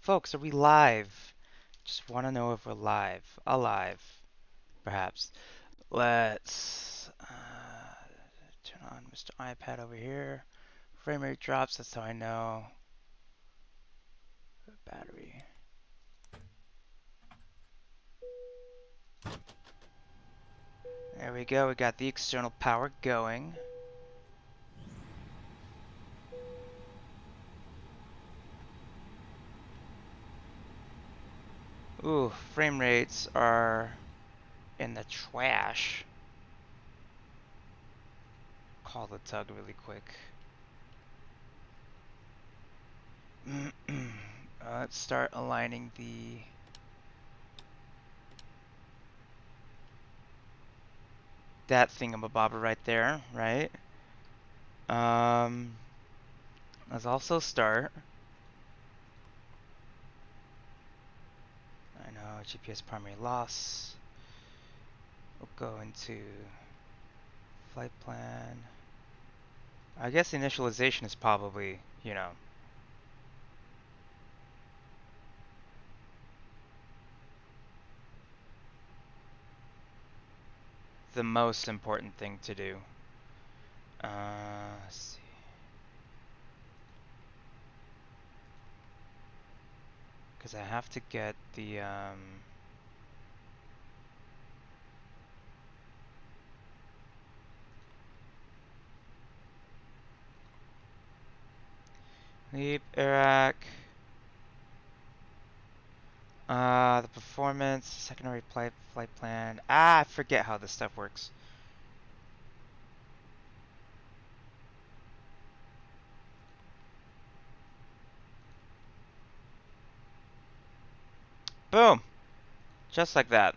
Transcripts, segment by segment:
Folks, are we live? Just want to know if we're live. Alive, perhaps. Let's turn on Mr. iPad over here. Frame rate drops, that's how I know. Battery. There we go, we got the external power going. Ooh, frame rates are in the trash. Call the tug really quick. Let's start aligning that thingamabobber right there, right? Let's also start. I know, GPS primary loss. We'll go into flight plan. I guess initialization is probably, you know, the most important thing to do. Let's see. Because I have to get the, Leap, Iraq. The performance, secondary flight plan. I forget how this stuff works. Boom! Just like that.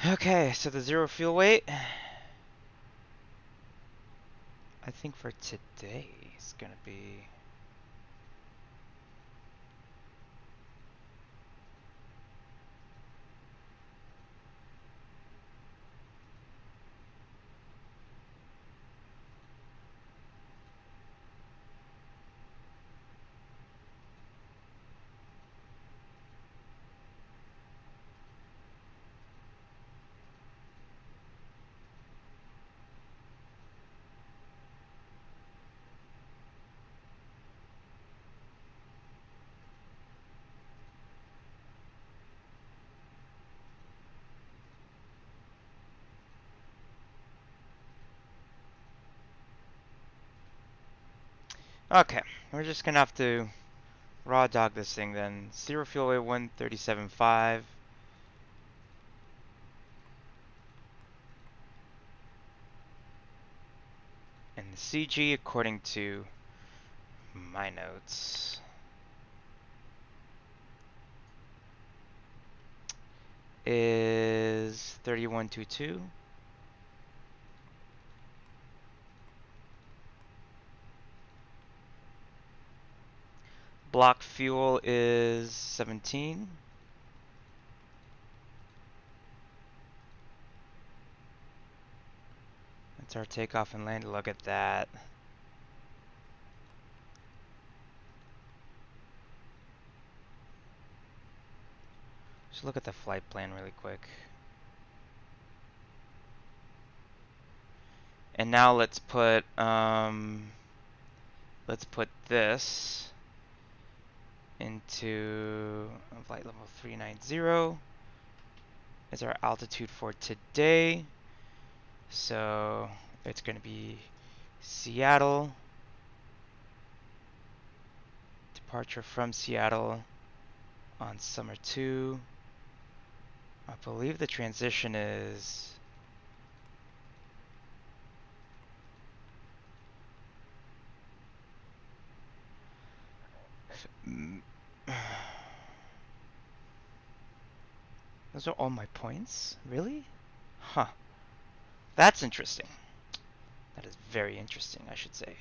Okay, so the zero fuel weight, I think for today is gonna be okay. We're just gonna have to raw dog this thing then. Zero fuel weight 137.5. And the CG, according to my notes, is 3122. Block fuel is 17. That's our takeoff and land. Look at that. Just look at the flight plan really quick. And now let's put this into flight level 390 is our altitude for today. So it's going to be Seattle. Departure from Seattle on summer 2. I believe the transition is those are all my points? Really? Huh. That's interesting. That is very interesting, I should say.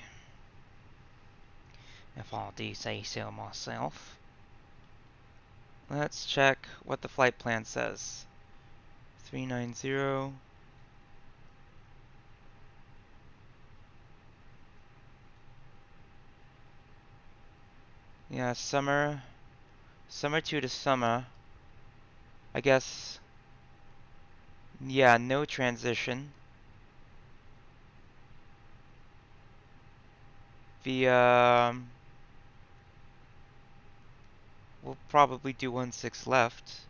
If I do say so myself. Let's check what the flight plan says. 390. Yeah, summer 2 to summer. I guess, yeah, no transition. We'll probably do 1/6 left.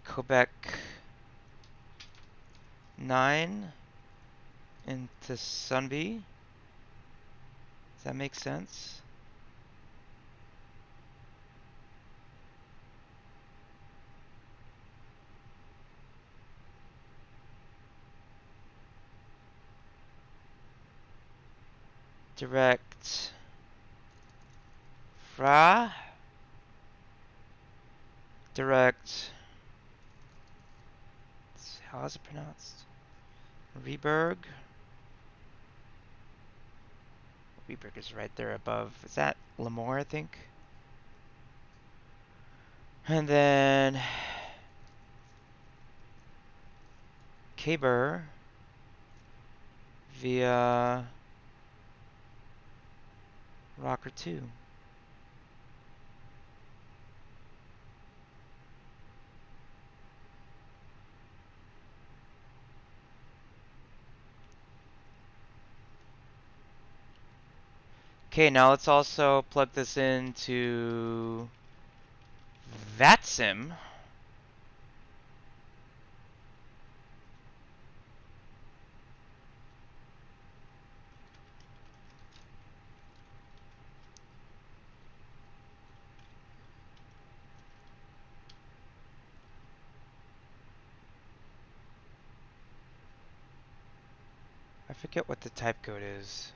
Quebec 9 into Sunby. Does that make sense? Direct Fra. Direct. How is it pronounced? Reberg. Reberg is right there above. Is that Lemoore, I think? And then Caber via Rocker 2. Okay, now let's also plug this into VATSIM. I forget what the type code is.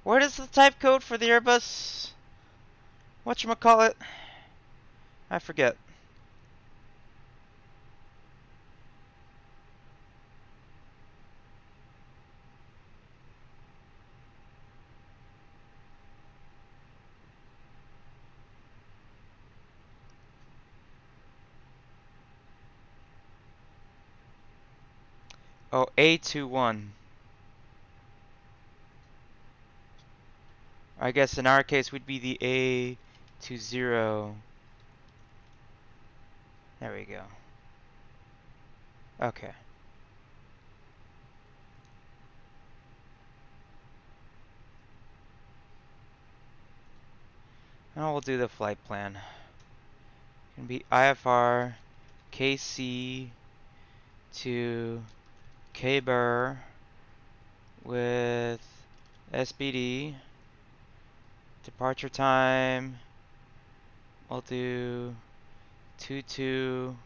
What is the type code for the Airbus? Whatchamacallit? I forget. Oh, A21. I guess in our case would be the A20. There we go. Okay. Now we'll do the flight plan. Gonna be IFR KC to K-Bur with SBD. Departure time, I'll do 22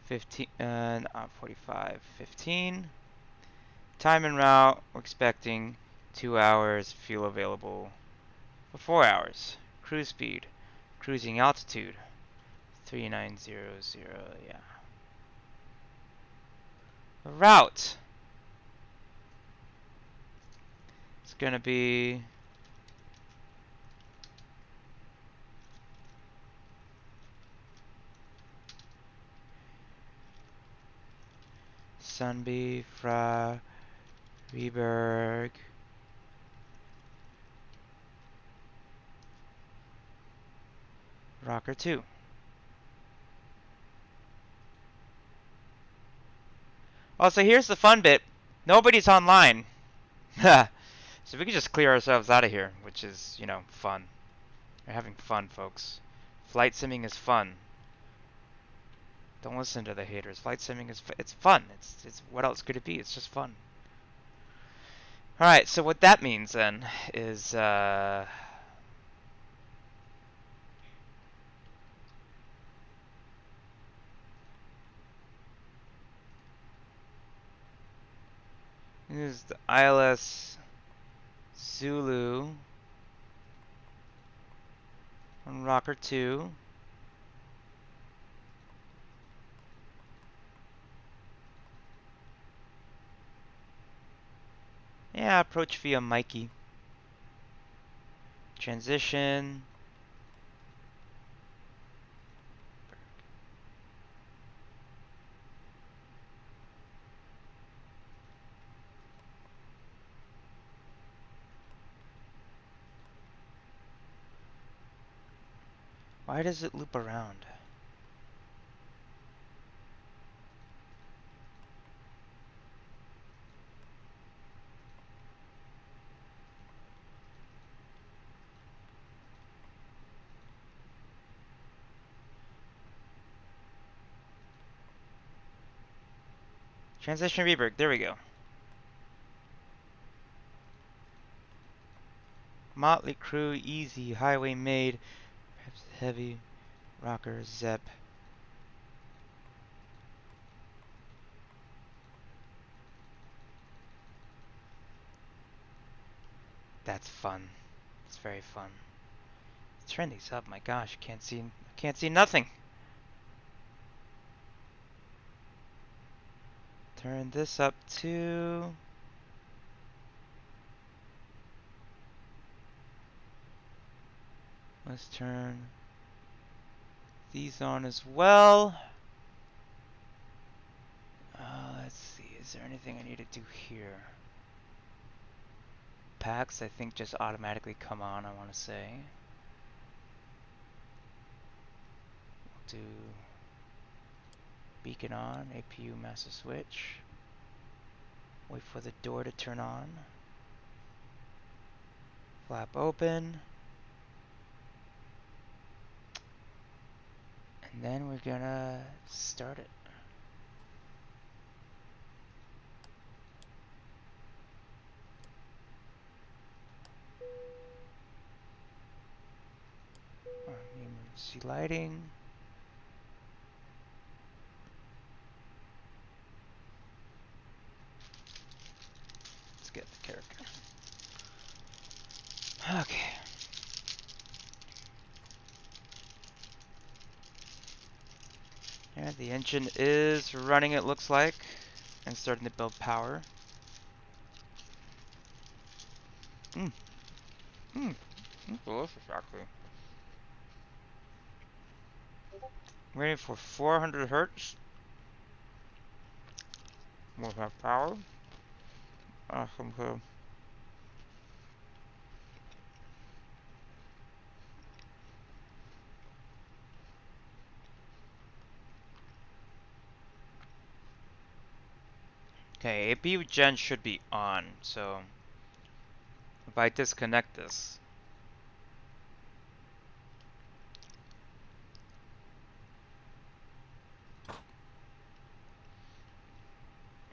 15 45 15. Time en route, we're expecting 2 hours. Fuel available for 4 hours. Cruise speed, cruising altitude 3900. Yeah. The route, it's gonna be Sunby, Fra, Reberg, Rocker 2. Also, here's the fun bit. Nobody's online. So we can just clear ourselves out of here, which is, fun. We're having fun, folks. Flight simming is fun. Don't listen to the haters. Flight simming is it's fun. It's what else could it be? It's just fun. Alright, so what that means then is is the ILS Zulu on rocker 2. Yeah, approach via Mikey. Transition. Why does it loop around? Transition rebrake, there we go. Motley Crew, easy, highway made, perhaps heavy, rocker, Zep. That's fun. It's very fun. Turn these up, my gosh, can't see nothing. Turn this up too. Let's turn these on as well. Let's see, is there anything I need to do here? Packs, I think, just automatically come on, I want to say. We'll do beacon on, APU master switch. Wait for the door to turn on. Flap open. And then we're gonna start it. Emergency lighting. Let's get the character. Okay. Yeah, the engine is running, it looks like, and starting to build power. Delicious, actually. Waiting for 400 hertz. We'll have power. Awesome, cool. Okay, APU gen should be on, so if I disconnect this,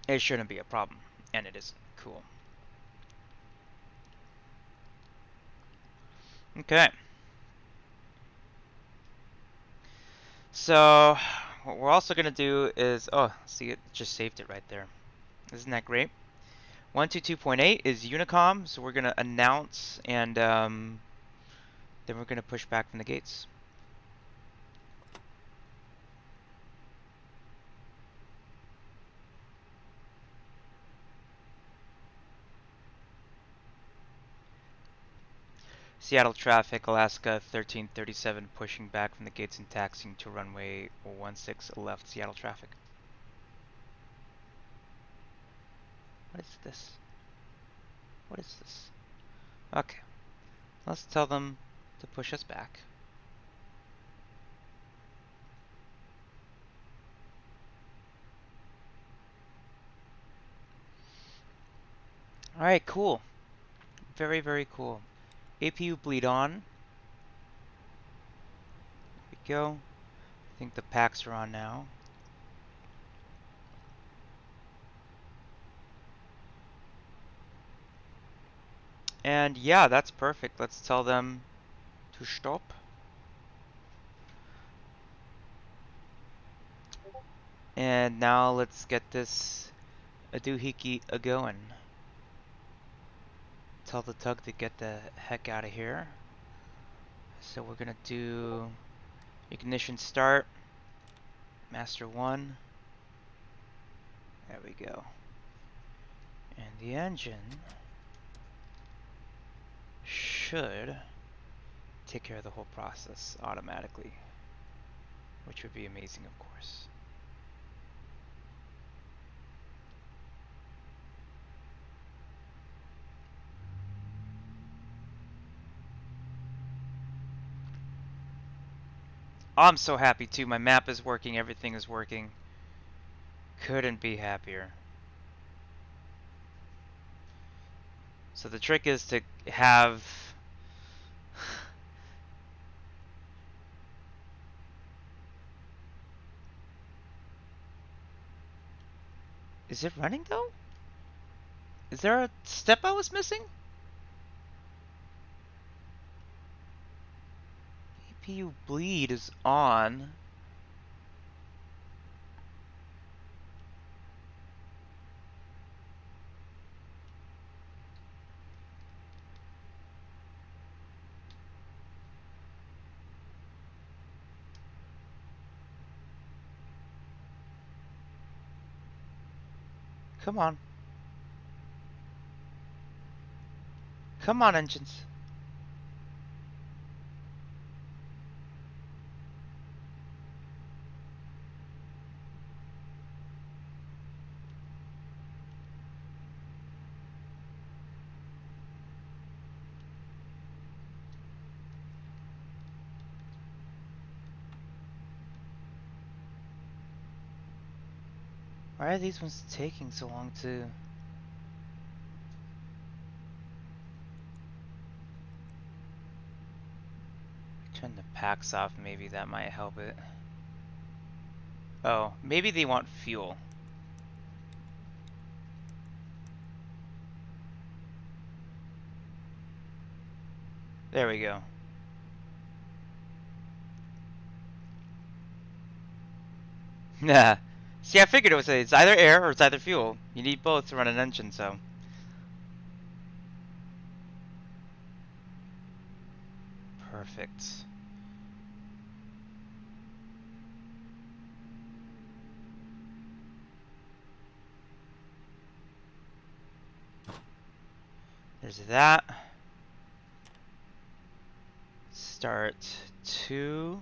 it shouldn't be a problem, and it isn't. Cool. Okay. So, what we're also going to do is, oh, see, it just saved it right there. Isn't that great? 122.8 is Unicom, so we're going to announce, and then we're going to push back from the gates. Seattle traffic, Alaska 1337, pushing back from the gates and taxiing to runway 16 left, Seattle traffic. What is this? What is this? Okay, let's tell them to push us back. Alright, cool. Very, very cool. APU bleed on. There we go. I think the packs are on now. And yeah, that's perfect. Let's tell them to stop. And now let's get this a doohickey a going. Tell the tug to get the heck out of here. So we're gonna do ignition start, master 1. There we go. And the engine should take care of the whole process automatically, which would be amazing, of course. Oh, I'm so happy too. My map is working, everything is working. Couldn't be happier. So the trick is to have Is it running though? Is there a step I was missing? APU bleed is on. Come on. Come on, engines. Why are these ones taking so long to... Turn the packs off, maybe that might help it. Oh, maybe they want fuel. There we go. Yeah. See, I figured it's either air or it's either fuel. You need both to run an engine, so. Perfect. There's that. Start 2.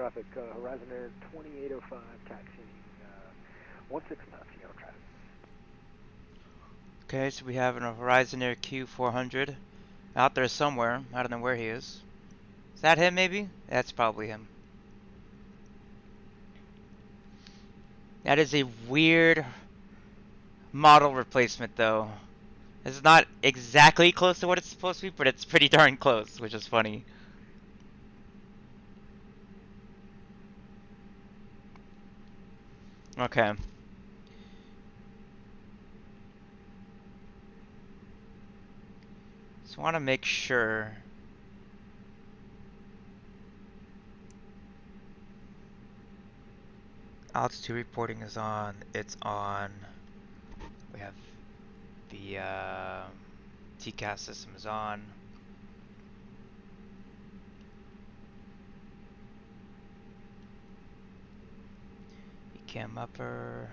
Traffic, Horizon Air 2805, taxiing 16 knots, Seattle traffic. Okay, so we have a Horizon Air Q400 out there somewhere. I don't know where he is. Is that him, maybe? That's probably him. That is a weird model replacement, though. It's not exactly close to what it's supposed to be, but it's pretty darn close, which is funny. Okay. Just want to make sure. Altitude reporting is on. It's on. We have the TCAS system is on. Cam upper.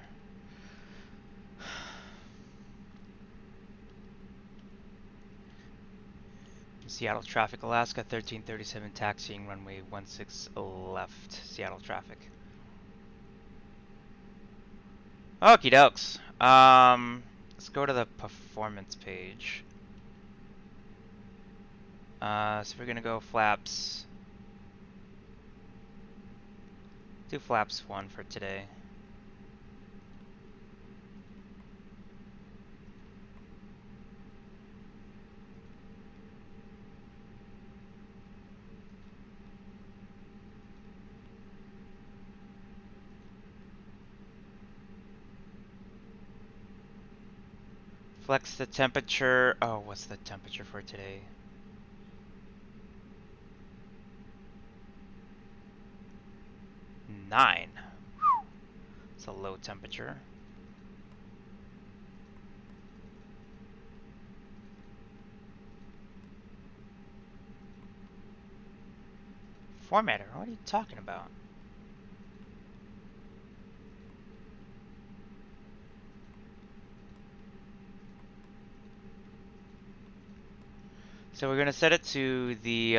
Seattle traffic, Alaska 1337, taxiing runway 16 left. Seattle traffic. Okie dokes. Let's go to the performance page. So we're gonna go flaps. Do flaps 1 for today. Flex the temperature. Oh, what's the temperature for today? Nine. It's a low temperature. Formatter, what are you talking about? So we're gonna set it to the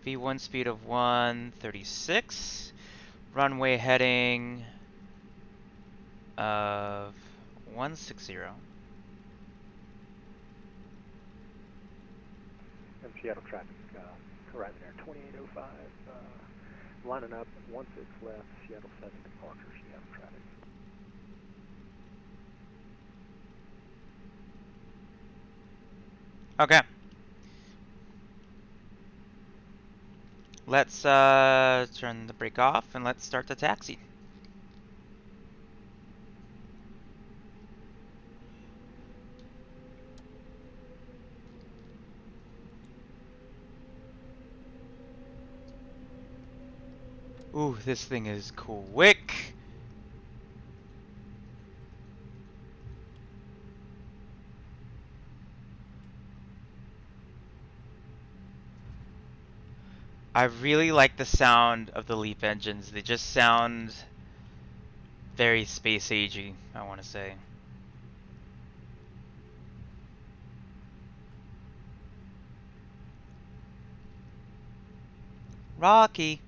V1 speed of 136, runway heading of 160. And Seattle traffic, arriving there 2805, lining up 16 left, Seattle 7 departure, Seattle traffic. Okay. Let's turn the brake off and let's start the taxi. Ooh, this thing is quick. I really like the sound of the Leaf engines. They just sound very space agey, I want to say. Rocky.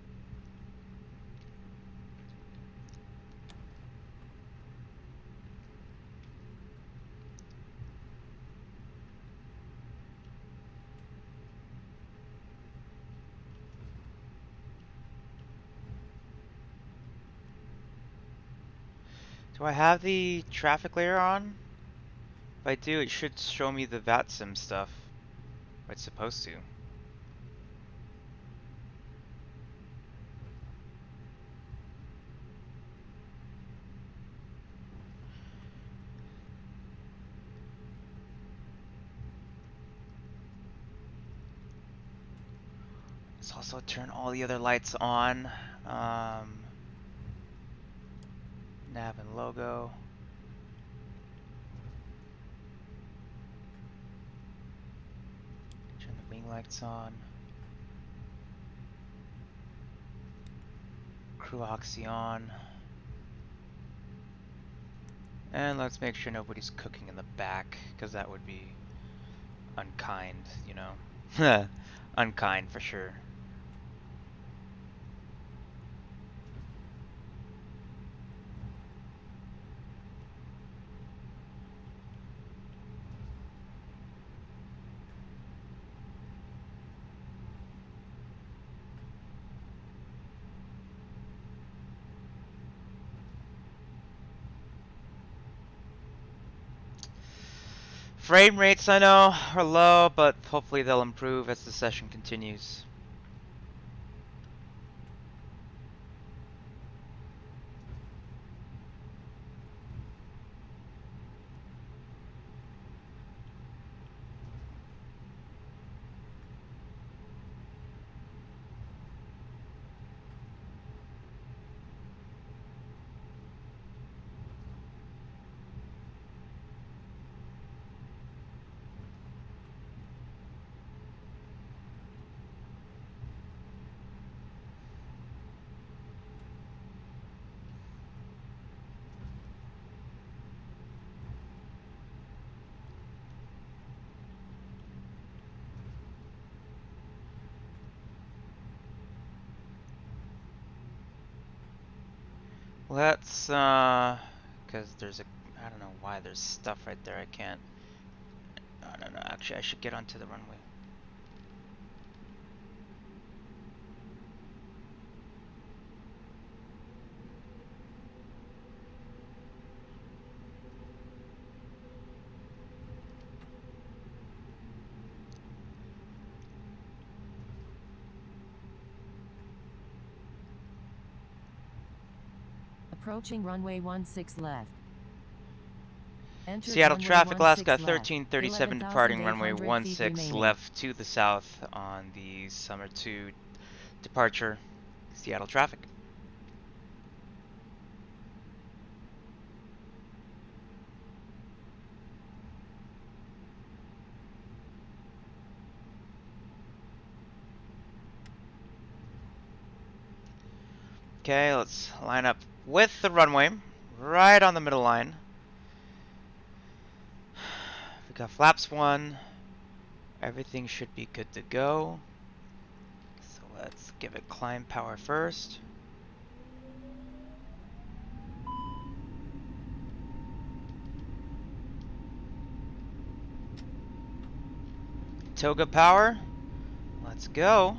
Do I have the traffic layer on? If I do, it should show me the VATSIM stuff. It's supposed to. Let's also turn all the other lights on. Nav and logo. Turn the wing lights on. Crew oxy on. And let's make sure nobody's cooking in the back, because that would be unkind, you know? Unkind for sure. Frame rates, I know, are low, but hopefully they'll improve as the session continues. Let's, because there's a, I don't know why there's stuff right there. I can't. I don't know. Actually, I should get onto the runway. Approaching runway 16 left. Enter Seattle runway traffic, Alaska 16 left. 1337 departing runway 11,800 feet 16 remaining. left to the south on the Summer 2 departure. Seattle traffic. Okay, let's line up with the runway, right on the middle line. We got flaps 1. Everything should be good to go. So let's give it climb power first. Toga power. Let's go.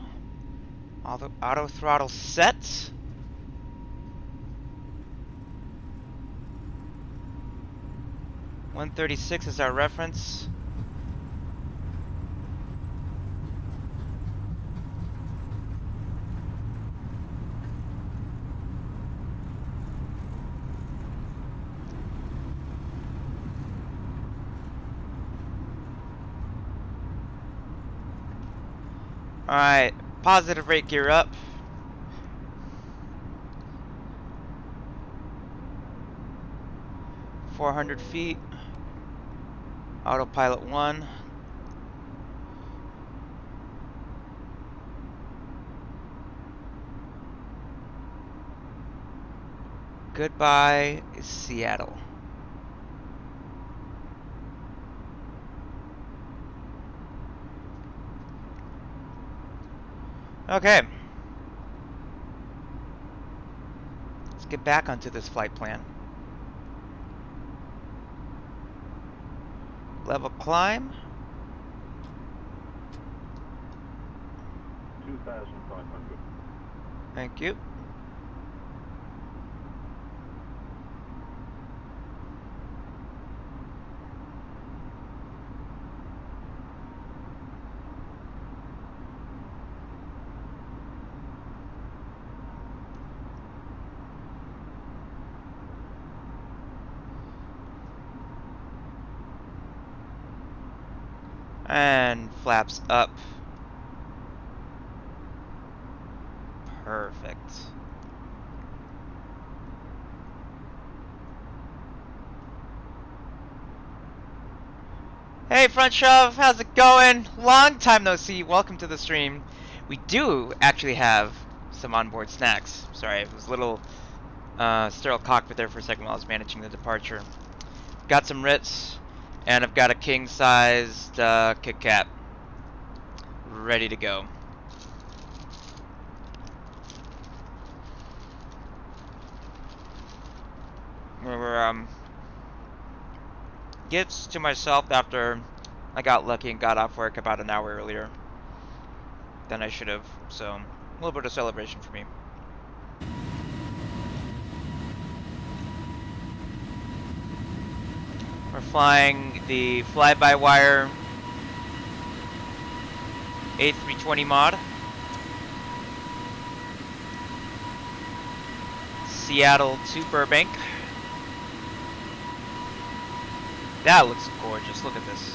Auto throttle set. .136 is our reference. Alright, positive rate gear up. .400 feet. Autopilot 1. Goodbye, Seattle. Okay. Let's get back onto this flight plan. Level climb. 2,500. Thank you. And flaps up. Perfect. Hey Front Shove, how's it going? Long time no see, welcome to the stream. We do actually have some onboard snacks. Sorry, it was a little sterile cockpit there for a second while I was managing the departure. Got some Ritz, and I've got a king-sized Kit Kat ready to go. We're gifts to myself after I got lucky and got off work about an hour earlier than I should have. So, a little bit of celebration for me. We're flying the fly-by-wire A320 mod. Seattle to Burbank. That looks gorgeous. Look at this.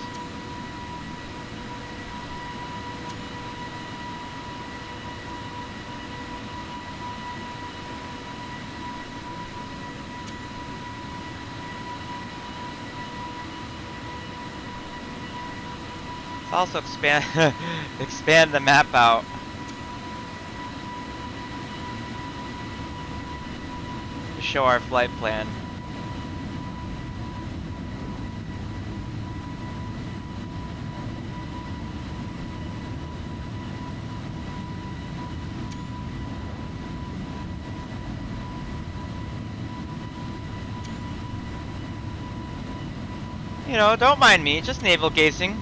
Let's also expand the map out. To show our flight plan. You know, don't mind me, just navel gazing.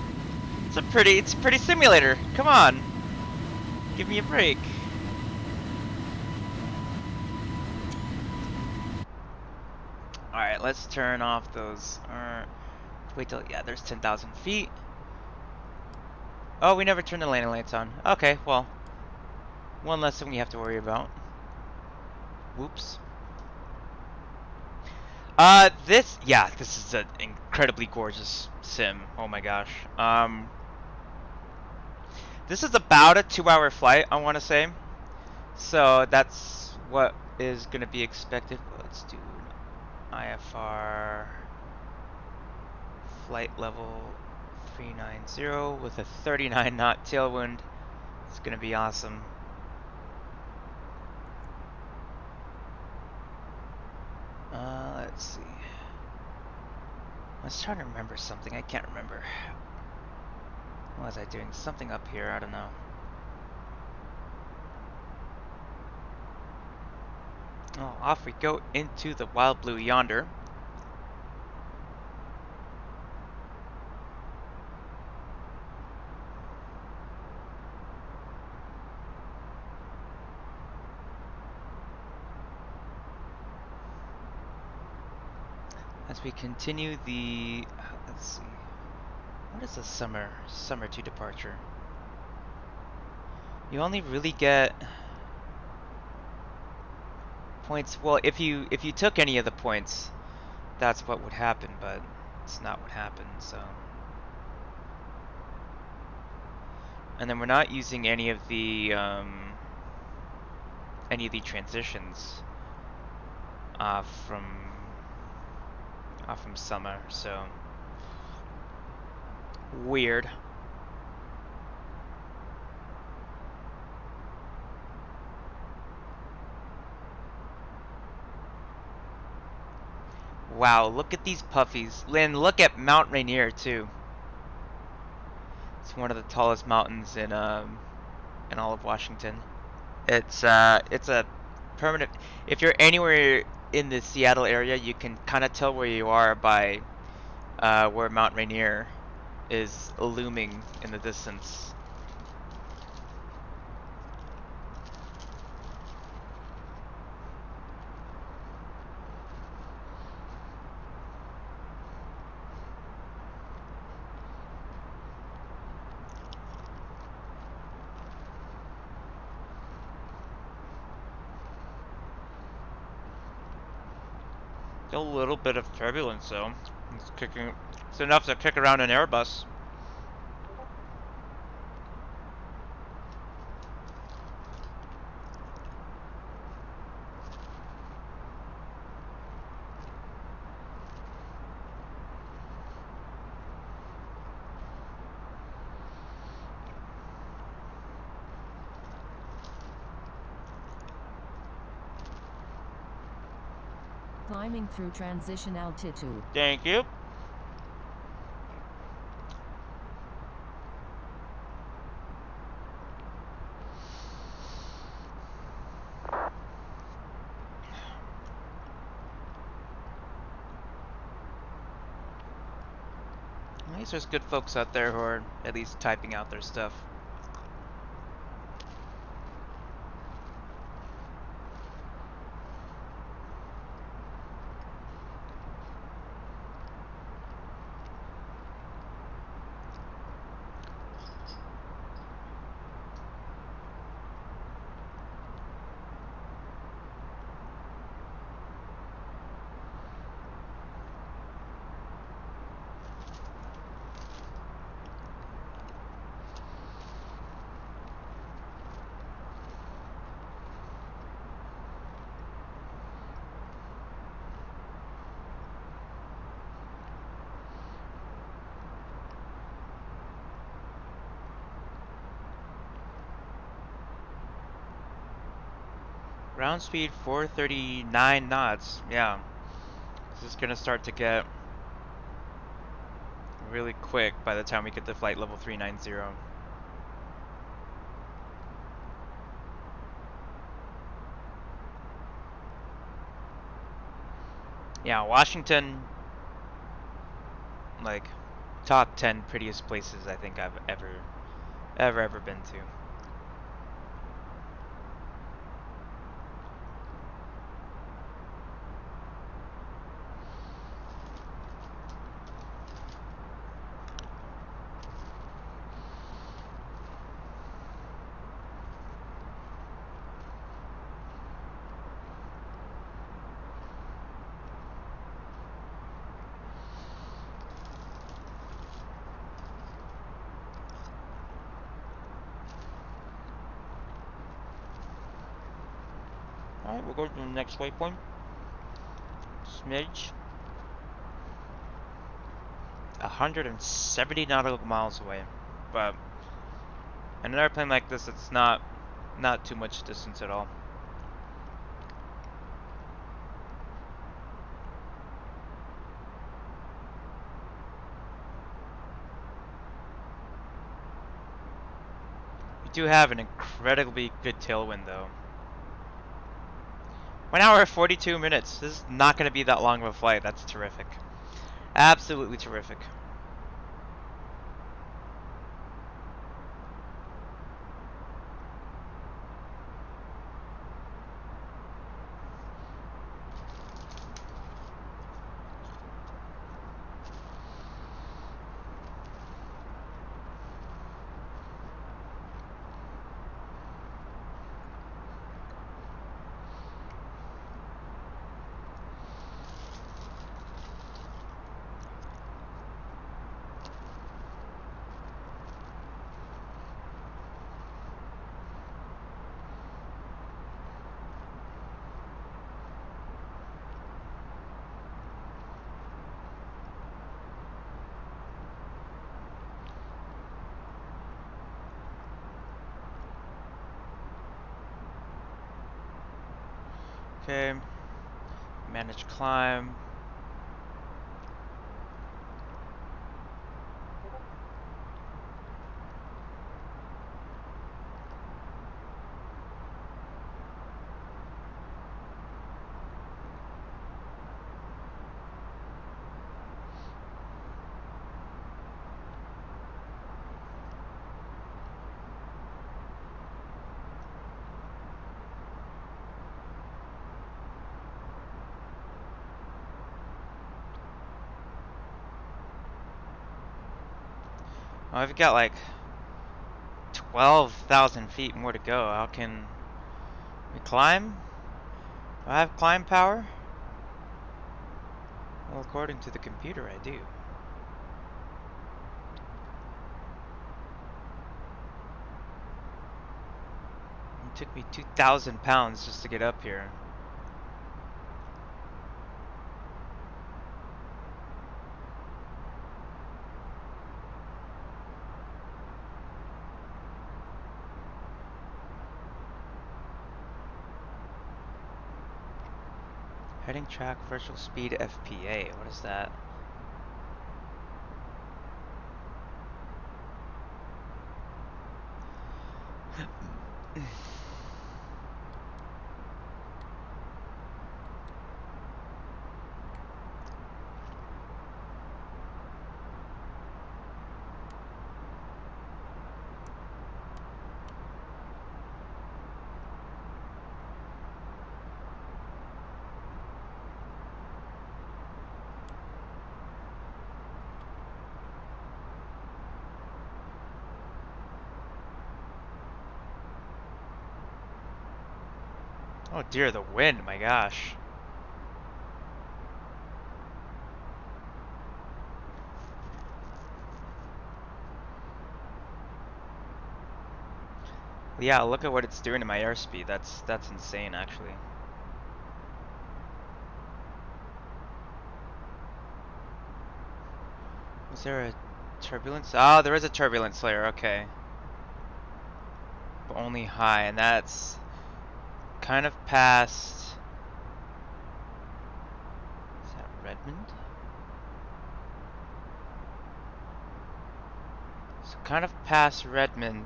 It's a pretty simulator. Come on. Give me a break. Alright, let's turn off those. Wait till, yeah, there's 10,000 feet. Oh, we never turned the landing lights on. Okay, well, one less thing we have to worry about. Whoops. This is an incredibly gorgeous sim. Oh my gosh. This is about a 2-hour flight, I want to say. So that's what is going to be expected. Let's do IFR flight level 390 with a 39 knot tailwind. It's going to be awesome. Let's see. I was trying to remember something. I can't remember. What was I doing? Something up here. I don't know. Oh, off we go into the wild blue yonder. As we continue the, let's see, what is a summer 2 departure? You only really get points. Well, if you took any of the points, that's what would happen, but it's not what happened. So, and then we're not using any of the transitions from summer. So weird. Wow, look at these puffies. Lynn, look at Mount Rainier too. It's one of the tallest mountains in all of Washington. It's a permanent. If you're anywhere in the Seattle area, you can kind of tell where you are by where Mount Rainier is looming in the distance. A little bit of turbulence though. It's enough to kick around an Airbus. Climbing through transition altitude. Thank you. At least there's good folks out there who are at least typing out their stuff. Ground speed 439 knots. Yeah. This is gonna start to get really quick by the time we get to flight level 390. Yeah, Washington like top 10 prettiest places I think I've ever been to. Alright, we'll go to the next waypoint. Smidge. 170 nautical miles away. But in an airplane like this, it's not too much distance at all. We do have an incredibly good tailwind though. 1 hour 42 minutes. This is not going to be that long of a flight. That's terrific. Absolutely terrific. Okay. Manage climb. Oh, I've got like 12,000 feet more to go. How can we climb? Do I have climb power? Well, according to the computer, I do. It took me 2,000 pounds just to get up here. Heading track virtual speed FPA. What is that? Oh dear, the wind, my gosh. Yeah, look at what it's doing to my airspeed. That's insane, actually. Was there a turbulence? Ah, there is a turbulence layer, okay. But only high, and that's kind of past... Is that Redmond? So kind of past Redmond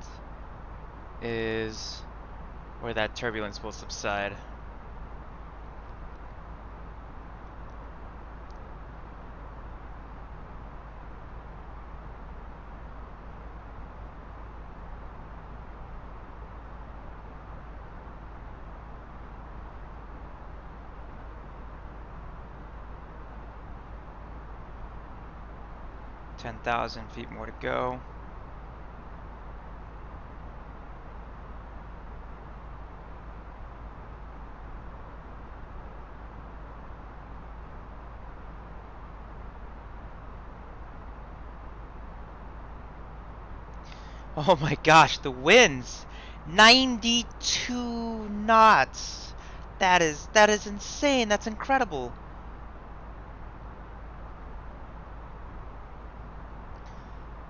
is where that turbulence will subside. 10,000 feet more to go. Oh my gosh, the winds! 92 knots! That is insane. That's incredible.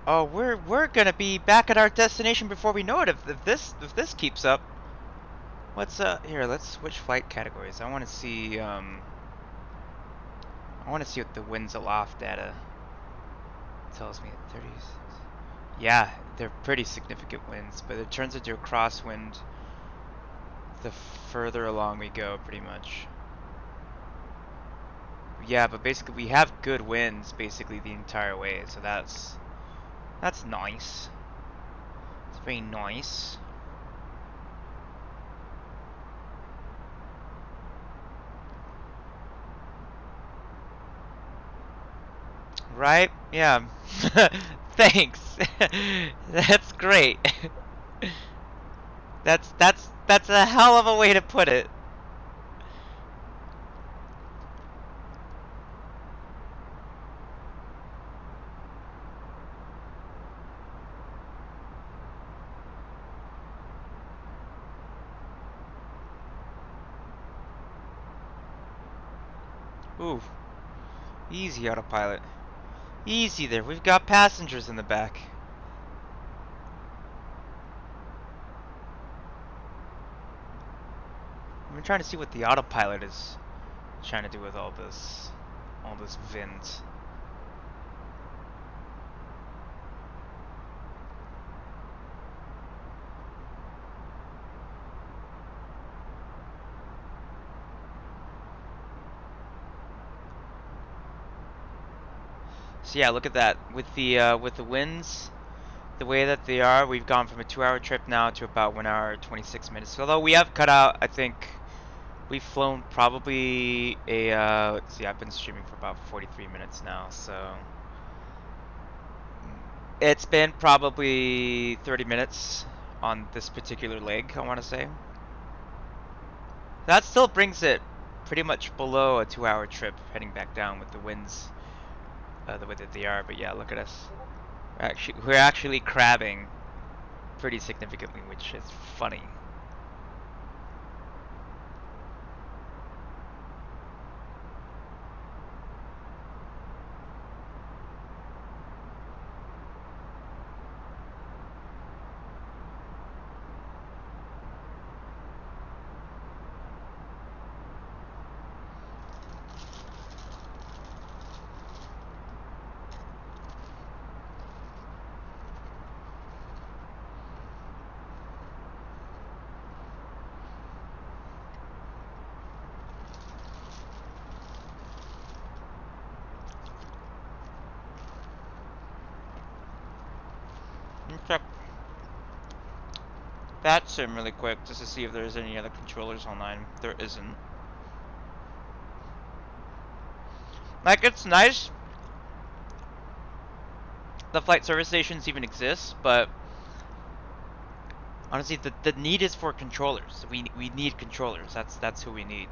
Oh, we're gonna be back at our destination before we know it if this keeps up. Let's here, let's switch flight categories. I wanna see what the winds aloft data tells me at 30s. Yeah, they're pretty significant winds, but it turns into a crosswind the further along we go, pretty much. Yeah, but basically we have good winds basically the entire way, so that's nice. It's very nice. Right? Yeah. Thanks. That's great. That's a hell of a way to put it. Ooh. Easy, autopilot. Easy there. We've got passengers in the back. I'm trying to see what the autopilot is trying to do with all this wind. So yeah, look at that. With the winds, the way that they are, we've gone from a 2-hour trip now to about 1 hour 26 minutes. Although we have cut out, I think we've flown probably a let's see, I've been streaming for about 43 minutes now, so it's been probably 30 minutes on this particular leg, I want to say. That still brings it pretty much below a 2-hour trip heading back down with the winds the way that they are. But yeah, look at us. We're actually crabbing pretty significantly, which is funny. Check VATSIM really quick just to see if there's any other controllers online. There isn't. Like, it's nice the flight service stations even exist, but honestly, the need is for controllers. We need controllers. That's who we need.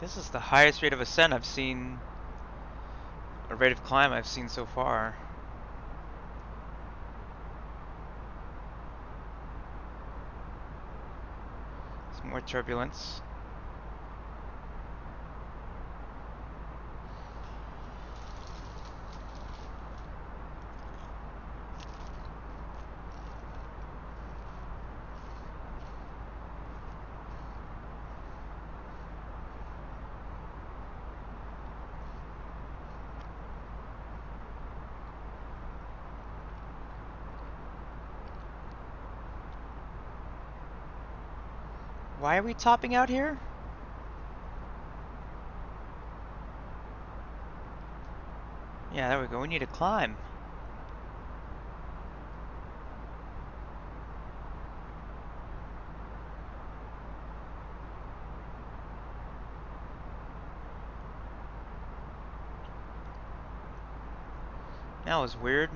This is the highest rate of ascent I've seen, or rate of climb I've seen so far. Some more turbulence. Why are we topping out here? Yeah, there we go. We need to climb. That was weird.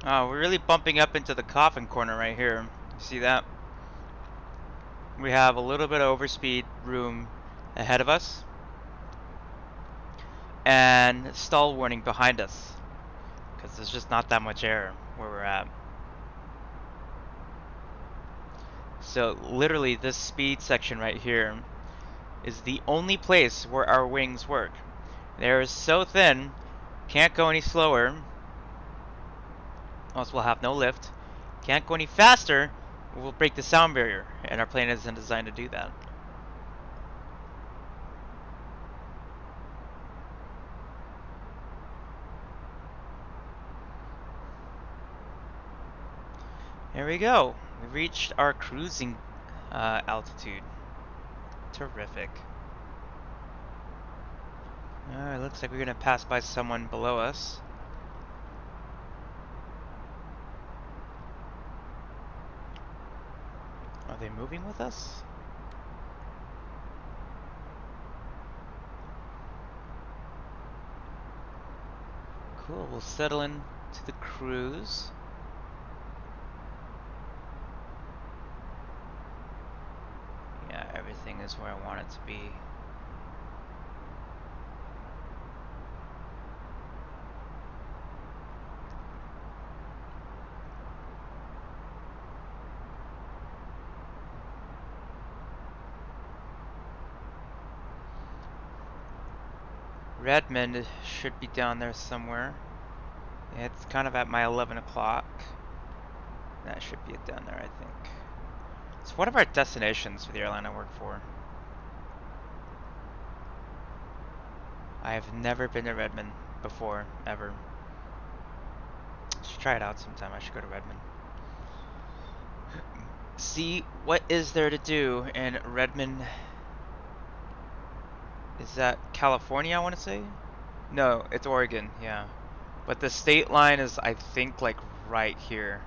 Oh, we're really bumping up into the Coffin Corner right here. You see that? We have a little bit of overspeed room ahead of us. And stall warning behind us. Because there's just not that much air where we're at. So literally this speed section right here is the only place where our wings work. They're so thin, can't go any slower, else we'll have no lift. Can't go any faster, we'll break the sound barrier, and our plane isn't designed to do that. There we go. We reached our cruising altitude. Terrific. Alright, looks like we're gonna pass by someone below us. Are they moving with us? Cool, we'll settle in to the cruise. Yeah, everything is where I want it to be. Redmond should be down there somewhere. It's kind of at my 11 o'clock. That should be it down there, I think. It's one of our destinations for the airline I work for. I have never been to Redmond before, ever. Should try it out sometime. I should go to Redmond. See, what is there to do in Redmond? Is that California, I want to say? No, it's Oregon, yeah. But the state line is, I think, like right here.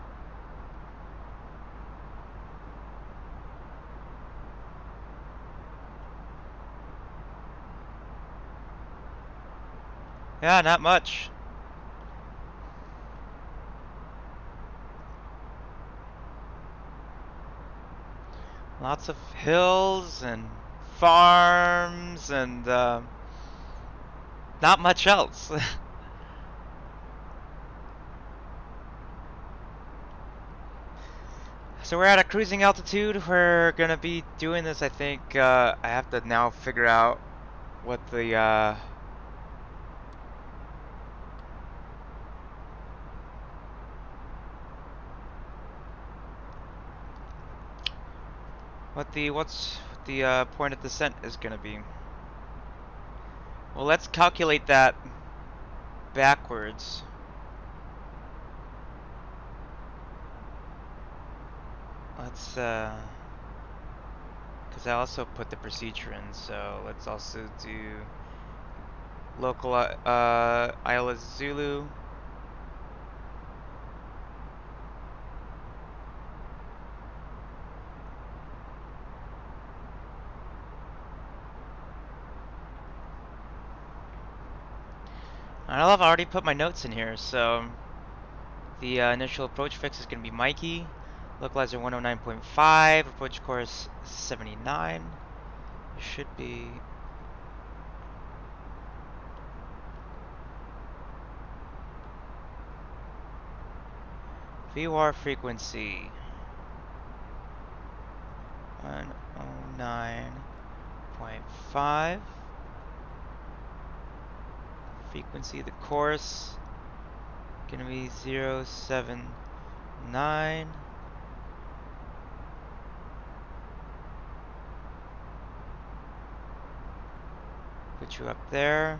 Yeah, not much. Lots of hills and farms and not much else. So we're at a cruising altitude. We're gonna be doing this, I think. I have to now figure out what the what the point of descent is gonna be. Well, let's calculate that backwards. Let's because I also put the procedure in, so let's also do local Isla Zulu. And I've already put my notes in here, so the initial approach fix is going to be Mikey, localizer 109.5, approach course 79. It should be VWAR frequency 109.5. Frequency of the course gonna be 079. Put you up there.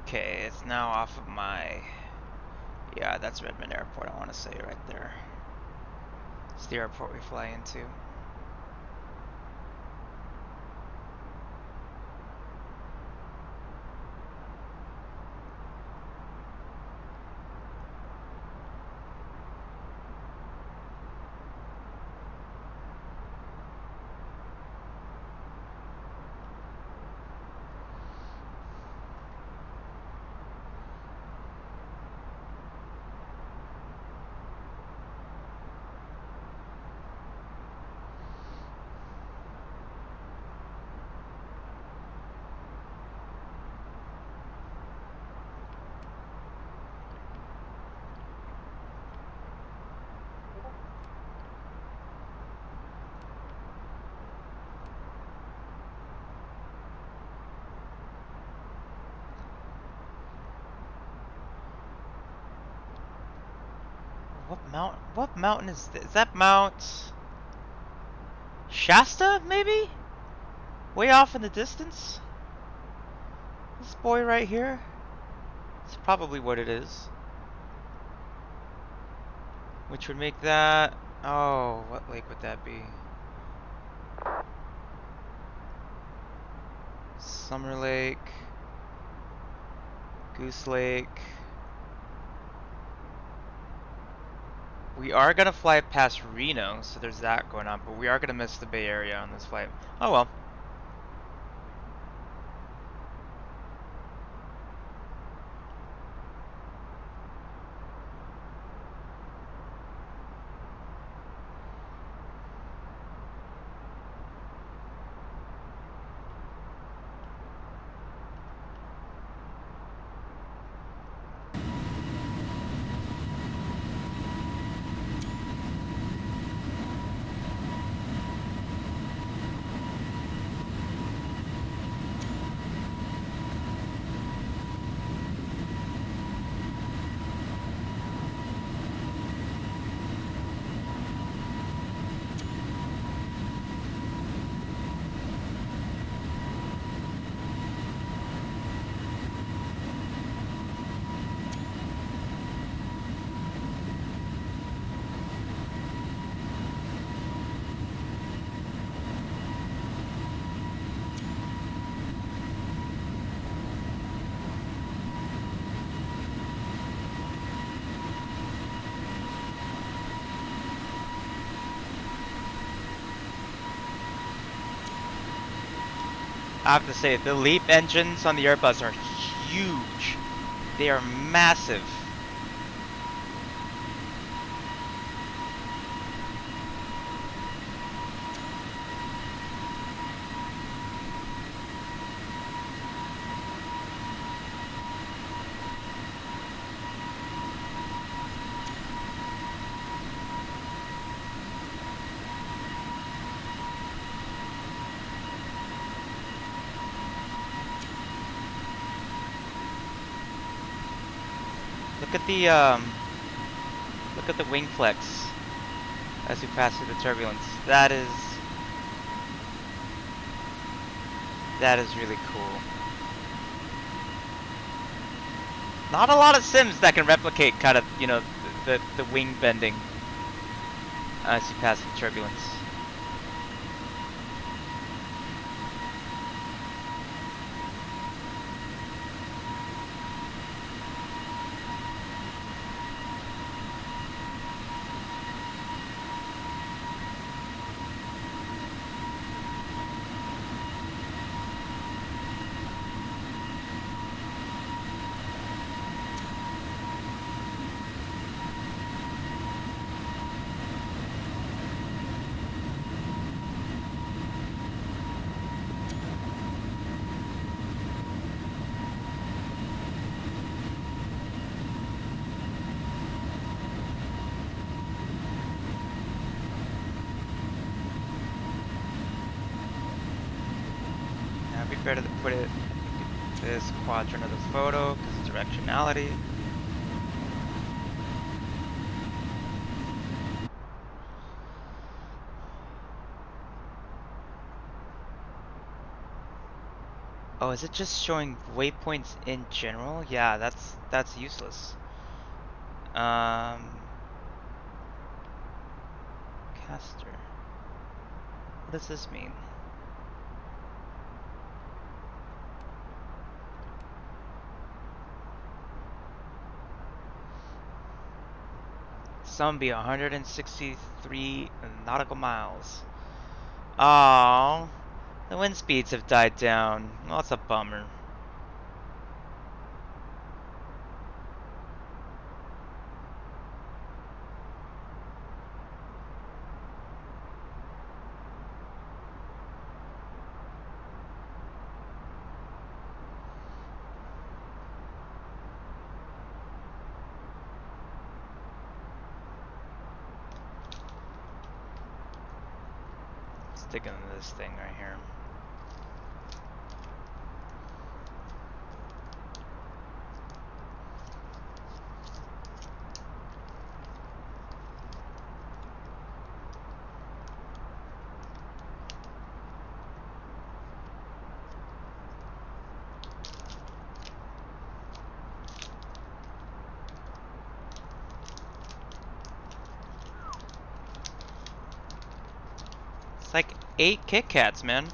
Okay, it's now off of my... Yeah, that's Redmond Airport, I want to say right there. It's the airport we fly into. What mountain is this? Is that Mount Shasta, maybe? Way off in the distance? This boy right here? It's probably what it is. Which would make that... Oh, what lake would that be? Summer Lake. Goose Lake. We are gonna fly past Reno, so there's that going on, but we are gonna miss the Bay Area on this flight. Oh well. I have to say, the LEAP engines on the Airbus are huge. They are massive. Look at the wing flex as we pass through the turbulence. That is really cool. Not a lot of sims that can replicate kind of, you know, the wing bending as you pass through turbulence. Now it'd be better to put it this quadrant of the photo because of directionality. Oh, is it just showing waypoints in general? Yeah, that's useless. Caster. What does this mean? Some be 163 nautical miles. Oh, the wind speeds have died down. Well, that's a bummer. Sticking to this thing right here. It's like 8 Kit Kats, man.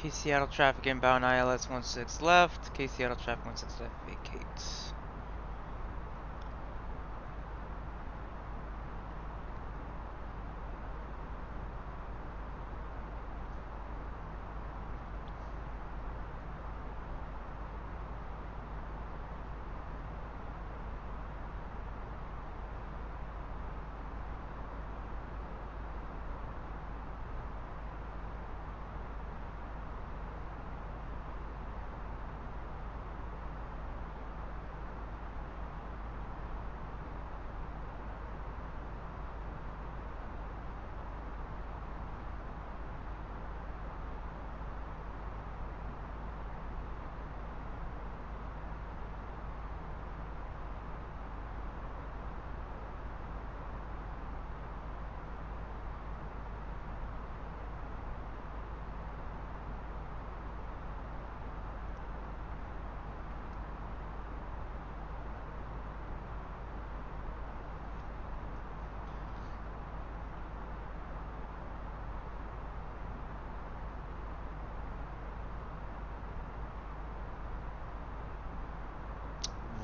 Seattle traffic inbound ILS 16 left. Seattle traffic 16 left, vacate.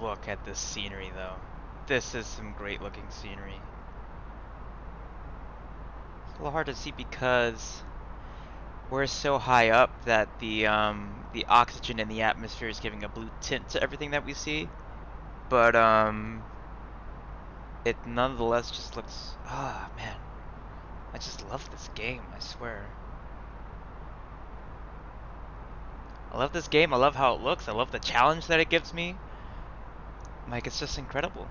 Look at this scenery though. This is some great looking scenery. It's a little hard to see because we're so high up that the oxygen in the atmosphere is giving a blue tint to everything that we see. But it nonetheless just looks, man. I just love this game, I swear. I love this game, I love how it looks, I love the challenge that it gives me. Like, it's just incredible.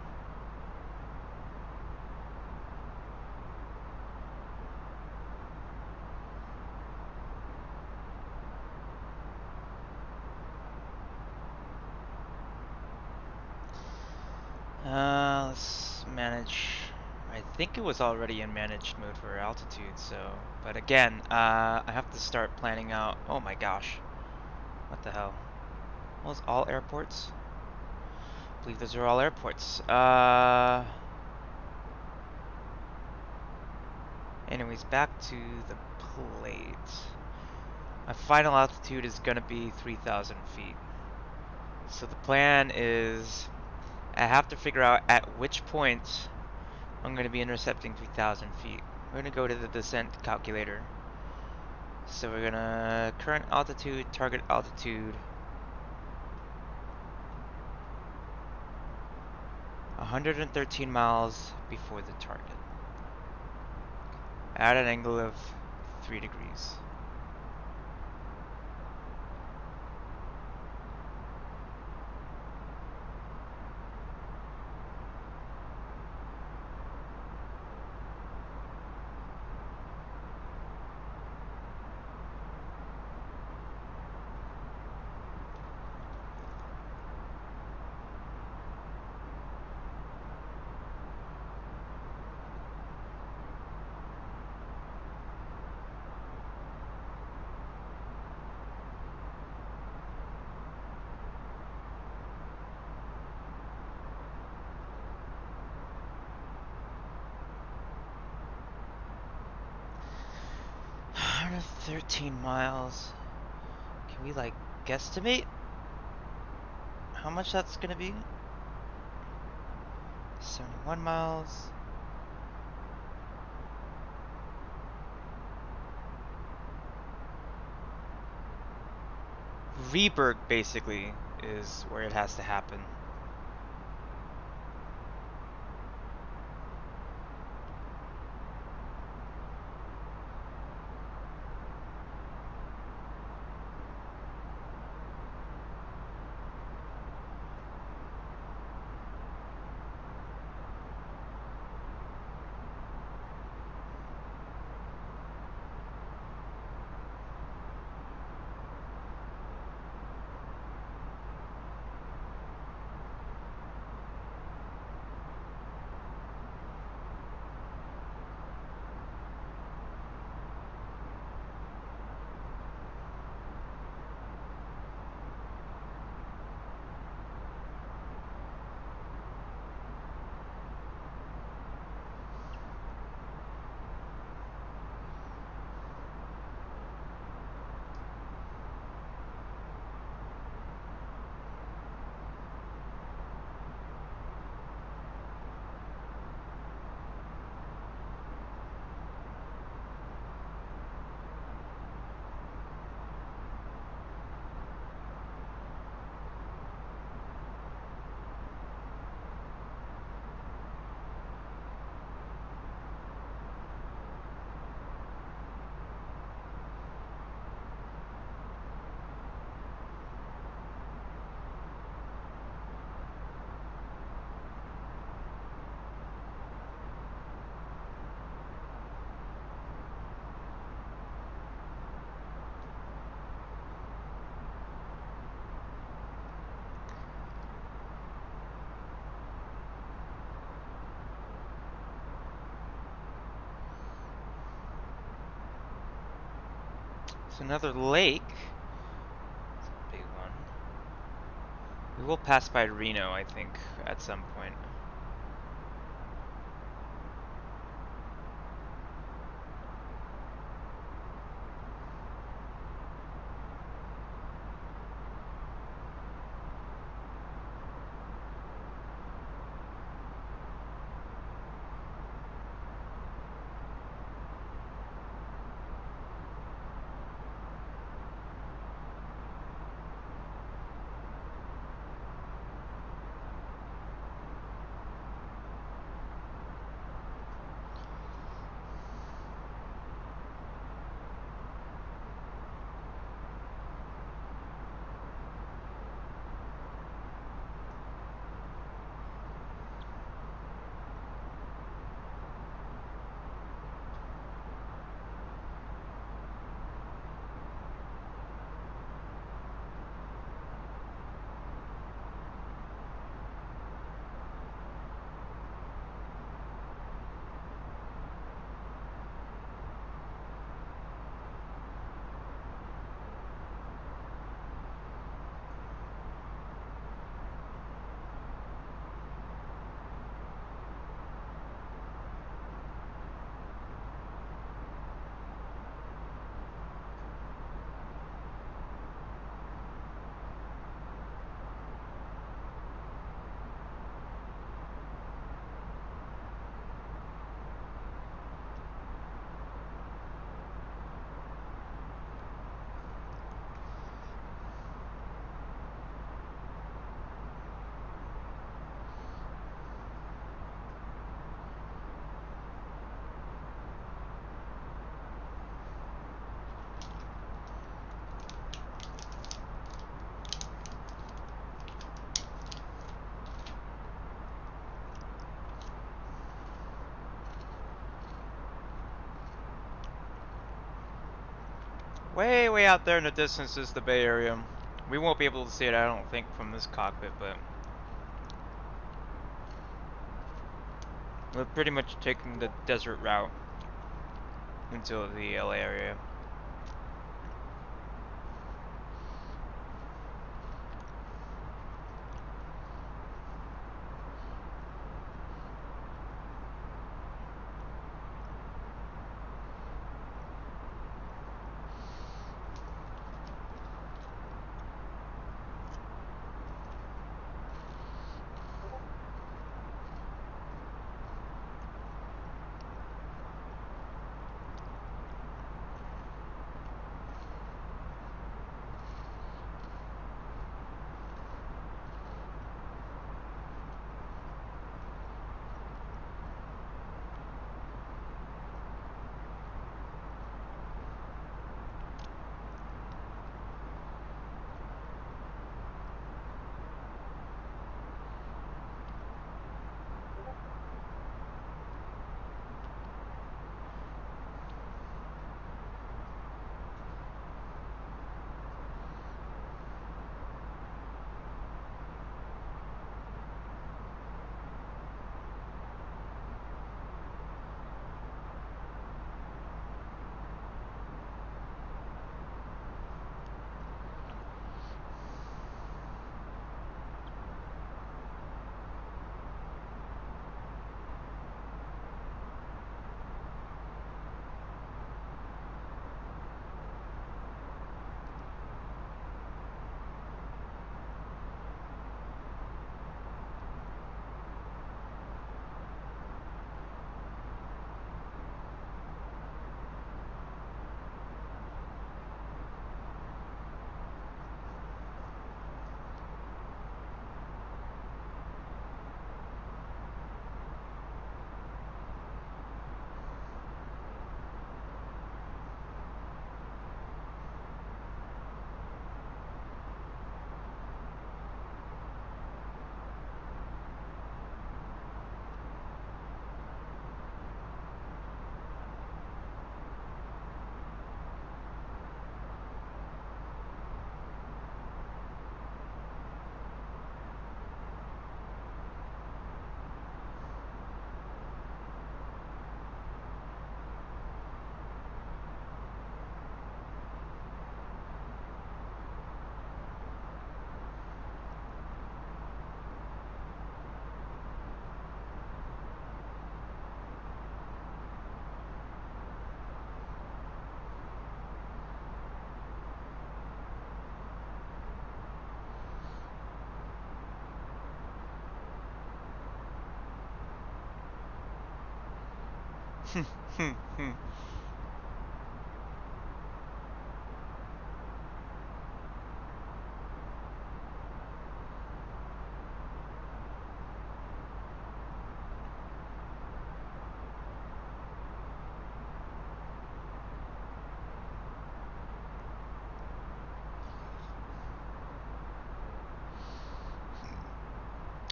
Let's manage. I think it was already in managed mode for altitude, so. But again, I have to start planning out. Oh my gosh. What the hell? Those all airports? I believe those are all airports. Anyways, back to the plate. My final altitude is gonna be 3,000 feet. So the plan is I have to figure out at which point I'm going to be intercepting 3,000 feet. We're going to go to the descent calculator. So we're going to current altitude, target altitude, 113 miles before the target. At an angle of 3 degrees. Another 13 miles. Can we like guesstimate how much that's gonna be? 71 miles. Reberg basically is where it has to happen. It's another lake. It's a big one. We will pass by Reno, I think, at some point. Way out there in the distance is the Bay Area. We won't be able to see it, I don't think, from this cockpit, but we're pretty much taking the desert route into the LA area.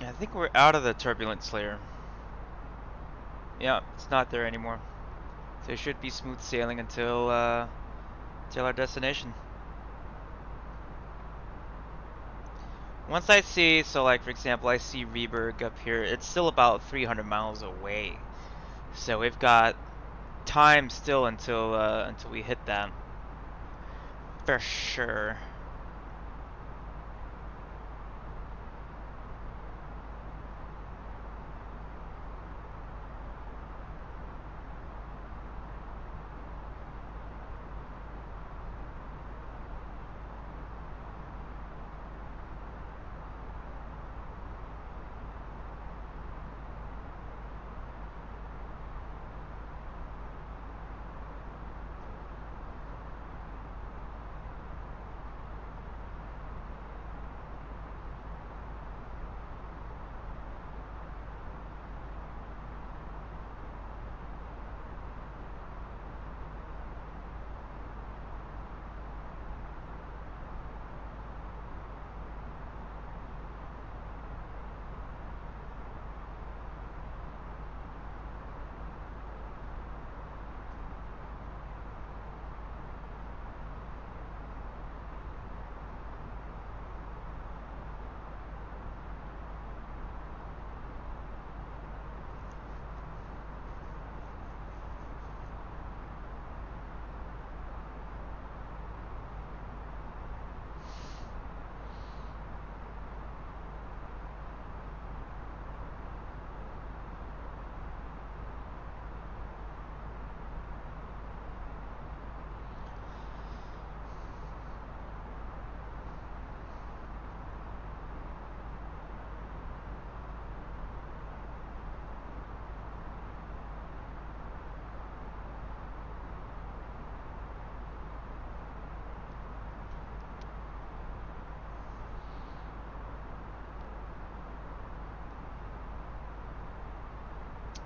I think we're out of the turbulence layer. Yeah, it's not there anymore. So it should be smooth sailing till our destination. Once I see, so like for example, I see Reberg up here. It's still about 300 miles away. So we've got time still until we hit that. For sure.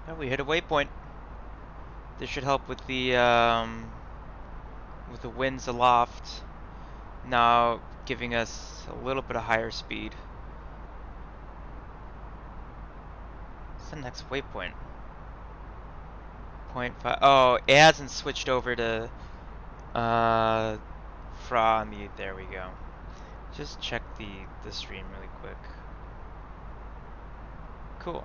Oh, we hit a waypoint. This should help with the winds aloft. Now giving us a little bit of higher speed. What's the next waypoint? 0.5. Oh, it hasn't switched over to Fra me. There we go. Just check the stream really quick. Cool.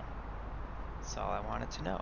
That's all I wanted to know.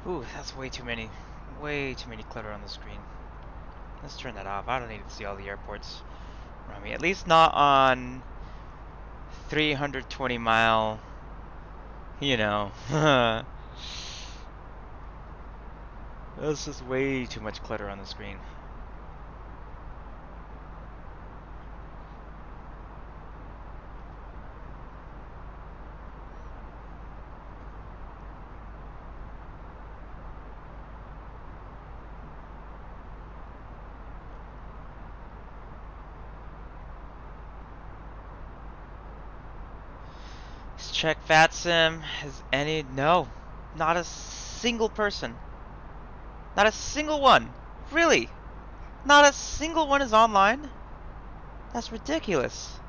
Ooh, that's way too many. Way too many clutter on the screen. Let's turn that off. I don't need to see all the airports around me. At least not on 320 mile, you know. That's just way too much clutter on the screen. Let's check VATSIM. Has any? No. Not a single person. Not a single one. Really? Not a single one is online? That's ridiculous.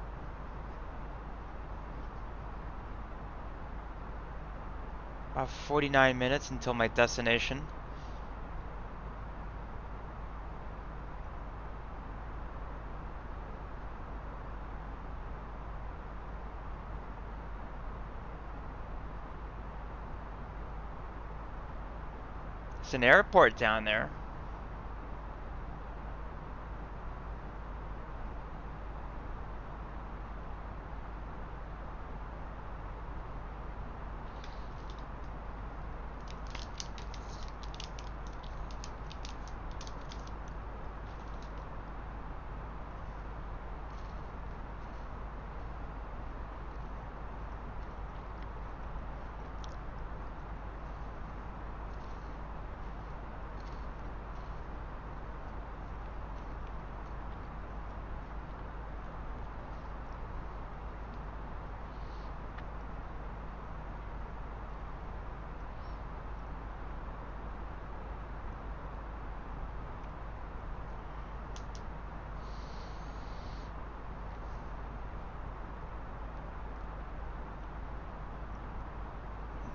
About 49 minutes until my destination. It's an airport down there.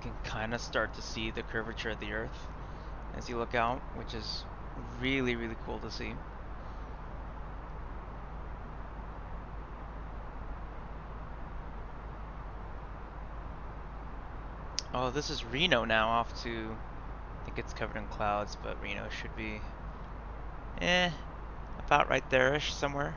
You can kind of start to see the curvature of the Earth as you look out, which is really, really cool to see. Oh, this is Reno now, off to, I think it's covered in clouds, but Reno should be, about right there-ish somewhere.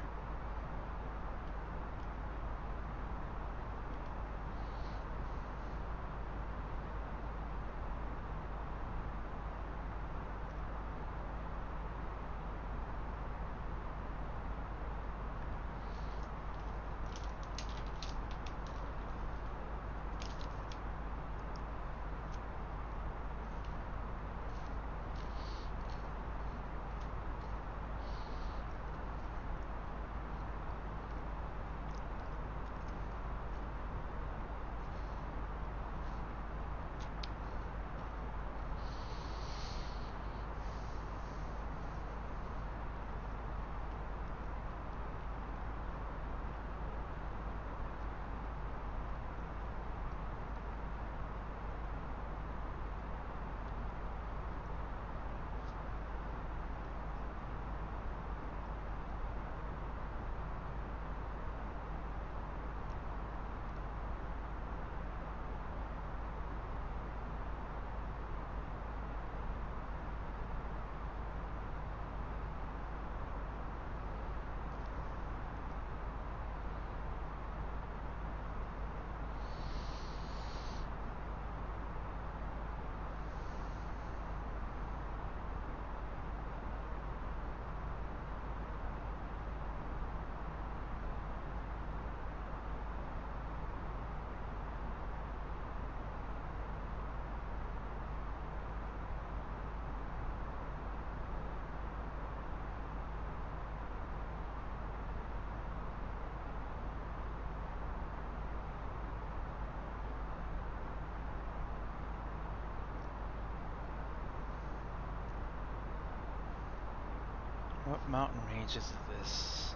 What mountain range is this?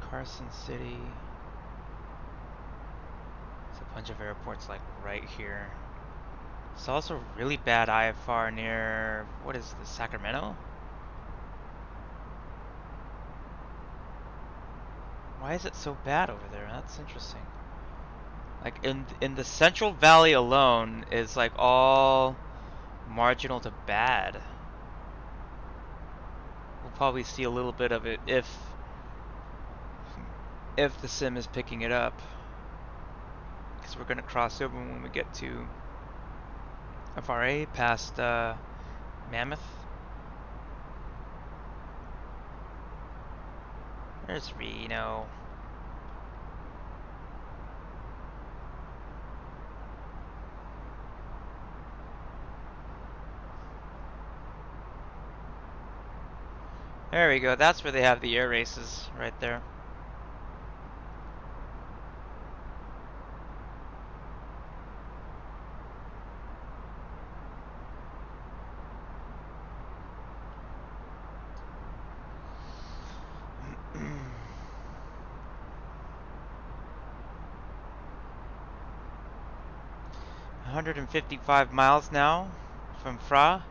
Carson City. There's a bunch of airports like right here. It's also really bad IFR near, what is this, Sacramento? Why is it so bad over there? That's interesting. Like in the Central Valley alone is like all marginal to bad. We'll probably see a little bit of it if the sim is picking it up, because we're gonna cross over when we get to FRA past Mammoth. There's Reno. There we go. That's where they have the air races, right there. $155 miles now from Fra.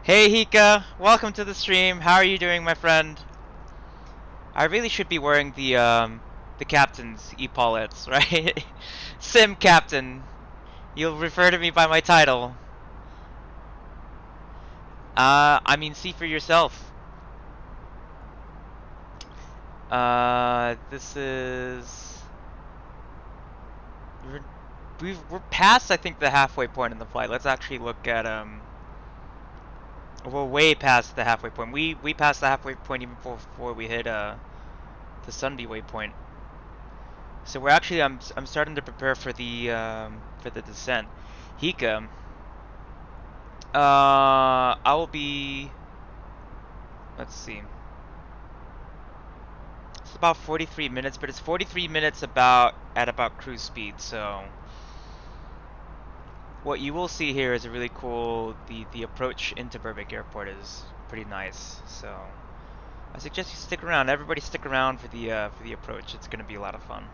Hey Hika, welcome to the stream. How are you doing, my friend? I really should be wearing the captain's epaulets, right? Sim captain. You'll refer to me by my title. I mean, see for yourself. This is we're past, I think, the halfway point in the flight. Let's actually look at we're way past the halfway point. We passed the halfway point even before we hit the Sunby waypoint. So we're actually I'm starting to prepare for the descent. Hika, I will be, let's see. It's about 43 minutes, but it's 43 minutes at about cruise speed. So what you will see here is a really cool, the approach into Burbank Airport is pretty nice. So I suggest you stick around. Everybody stick around for the approach. It's going to be a lot of fun.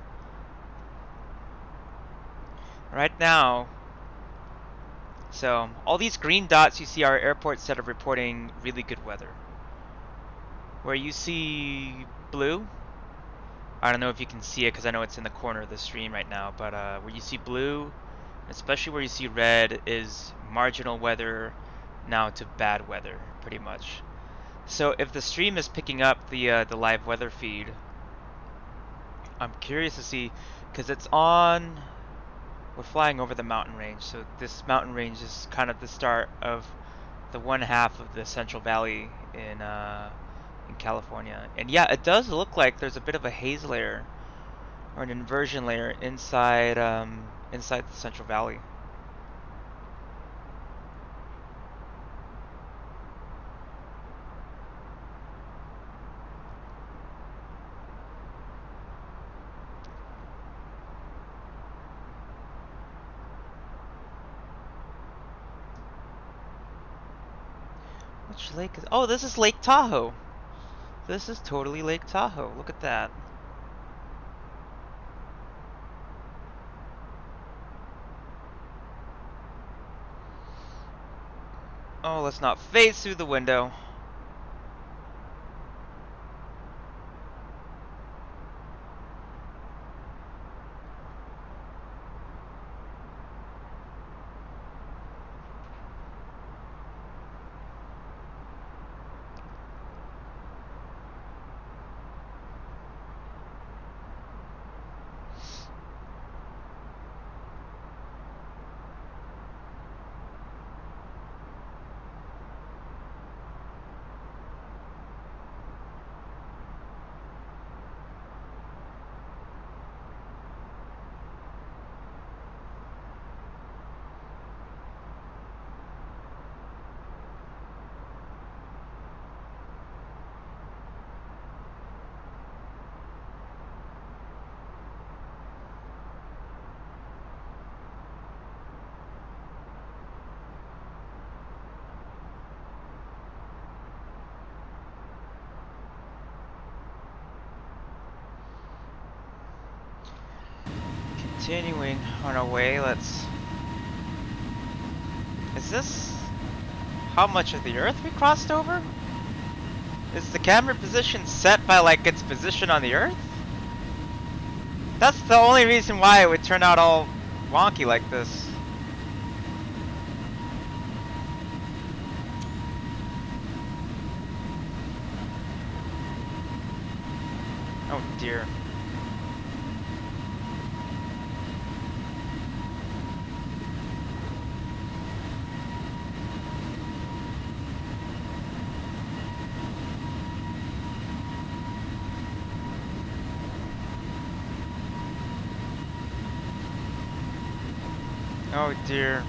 Right now, so all these green dots you see are airports that are reporting really good weather. Where you see blue, I don't know if you can see it because I know it's in the corner of the stream right now, but where you see blue, especially where you see red, is marginal weather now to bad weather, pretty much. So if the stream is picking up the live weather feed, I'm curious to see, because it's on, we're flying over the mountain range, so this mountain range is kind of the start of the one half of the Central Valley in California. And yeah, it does look like there's a bit of a haze layer or an inversion layer inside inside the Central Valley. Which lake is? Oh, this is Lake Tahoe. This is totally Lake Tahoe. Look at that. Oh, let's not face through the window. Continuing on our way, let's... Is this how much of the Earth we crossed over? Is the camera position set by like its position on the Earth? That's the only reason why it would turn out all wonky like this. dear. Oh dear.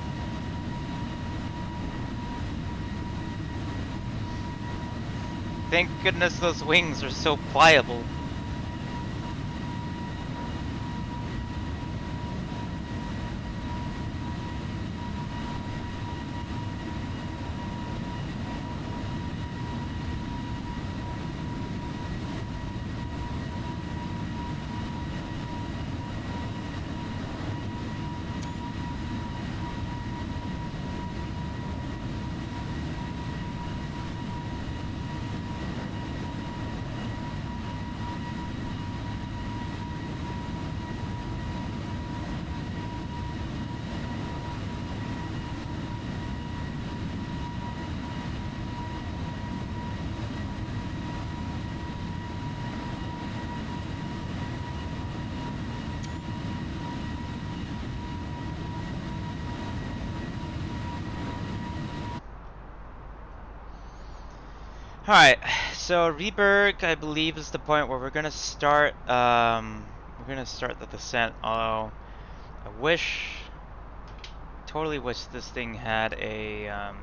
Thank goodness those wings are so pliable. Alright, so Reberg, I believe, is the point where we're gonna start the descent, although I totally wish this thing had an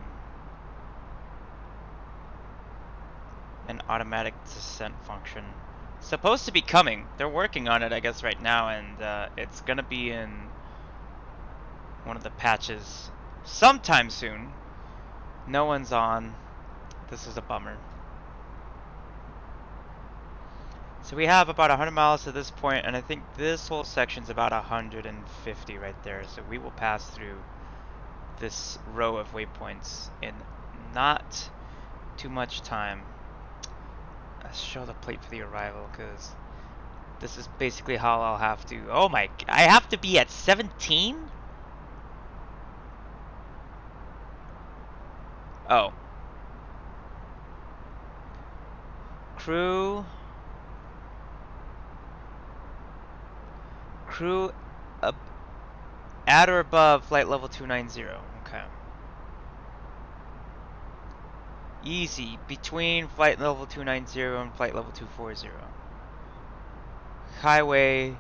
automatic descent function. It's supposed to be coming. They're working on it, I guess, right now, and it's gonna be in one of the patches sometime soon. No one's on. This is a bummer. So we have about 100 miles to this point, and I think this whole section's about 150 right there. So we will pass through this row of waypoints in not too much time. Let's show the plate for the arrival, because this is basically how I'll have to... Oh my... I have to be at 17? Oh. Crew at or above flight level 290. Okay. Easy. Between flight level 290 and flight level 240. Highway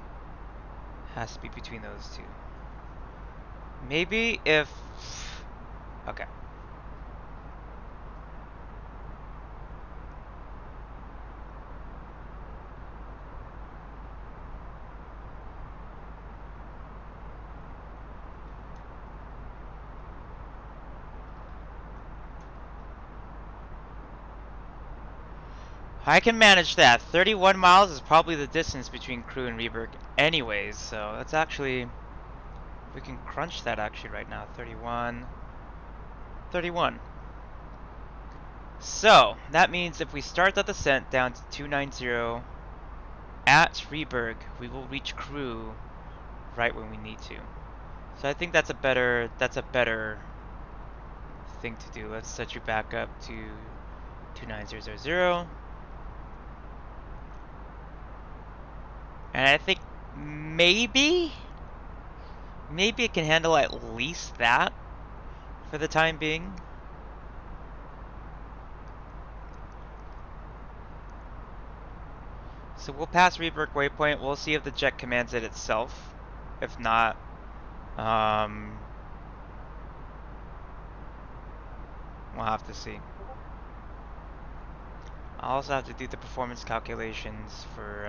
has to be between those two. Maybe if... Okay. I can manage that. 31 miles is probably the distance between Crew and Reberg anyways, so that's actually... We can crunch that actually right now. 31. So, that means if we start the descent down to 290 at Reberg, we will reach Crew right when we need to. So I think that's a better thing to do. Let's set you back up to 29000. And I think maybe it can handle at least that for the time being. So we'll pass Reberg waypoint. We'll see if the jet commands it itself. If not, we'll have to see. I'll also have to do the performance calculations for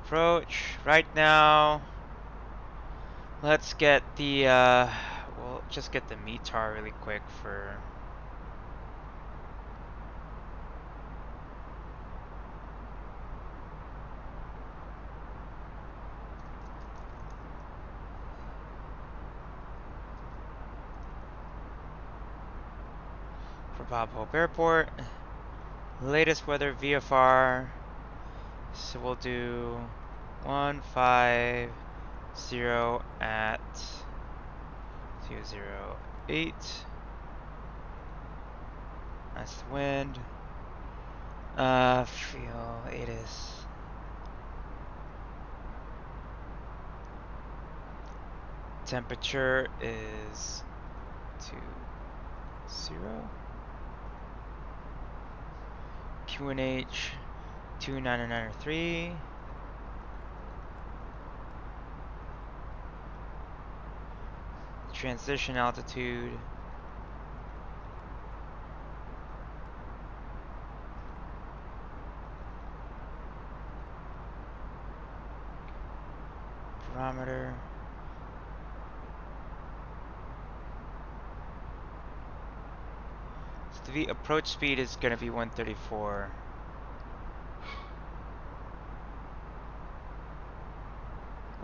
approach. Right now, let's get the we'll just get the METAR really quick for for Bob Hope Airport. Latest weather VFR. So we'll do 150 at 208. That's the wind. Feel it is. Temperature is 20. QNH 29903. Transition altitude. Barometer. So the approach speed is going to be 134.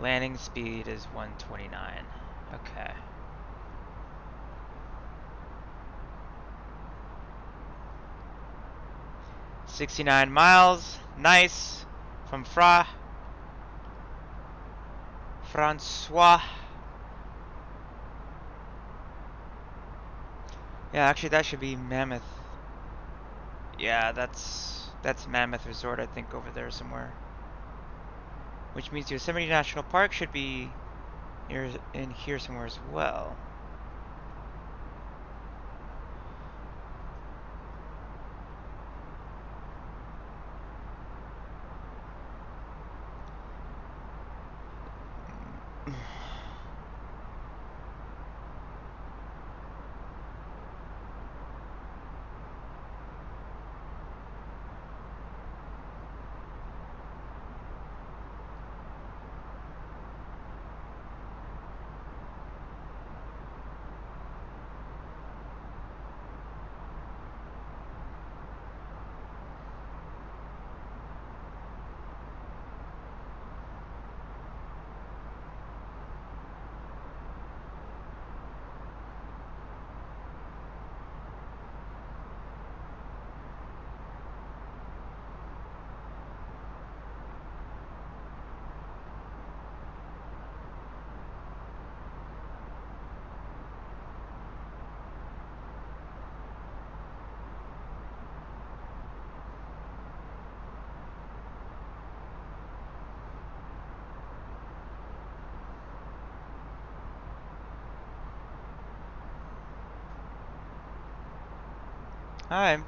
Landing speed is 129. Okay. $69. Nice. From Francois. Yeah, actually that should be Mammoth. Yeah, that's Mammoth Resort, I think, over there somewhere. Which means Yosemite National Park should be in here somewhere as well. Hi.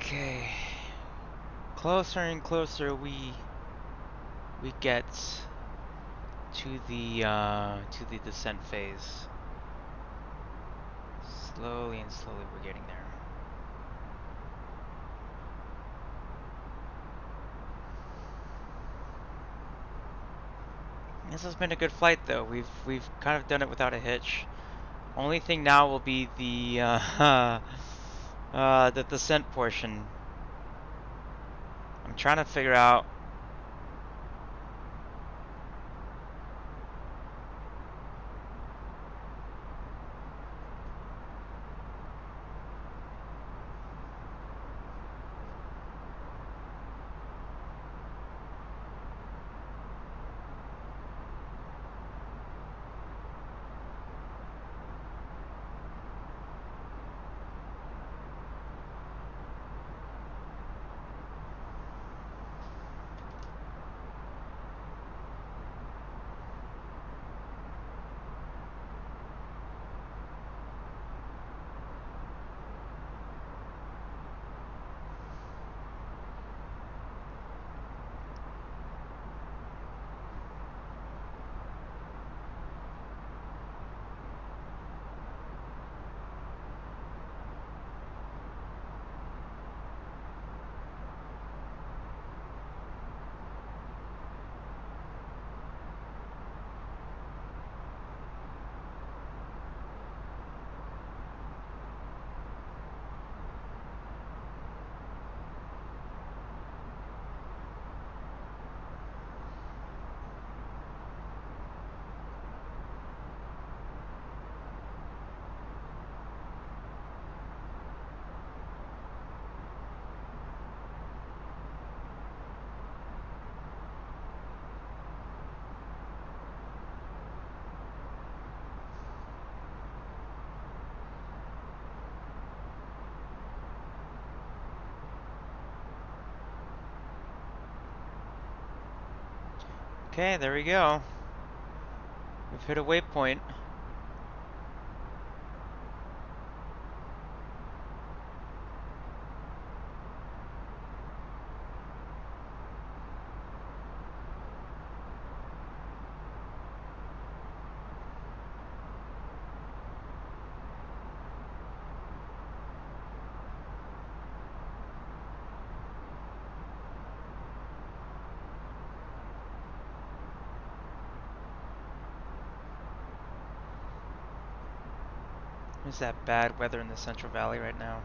Okay. Closer and closer we get to the descent phase. Slowly and slowly we're getting there. This has been a good flight though. We've kind of done it without a hitch. Only thing now will be the descent portion. I'm trying to figure out. Okay, there we go. We've hit a waypoint. There's that bad weather in the Central Valley right now.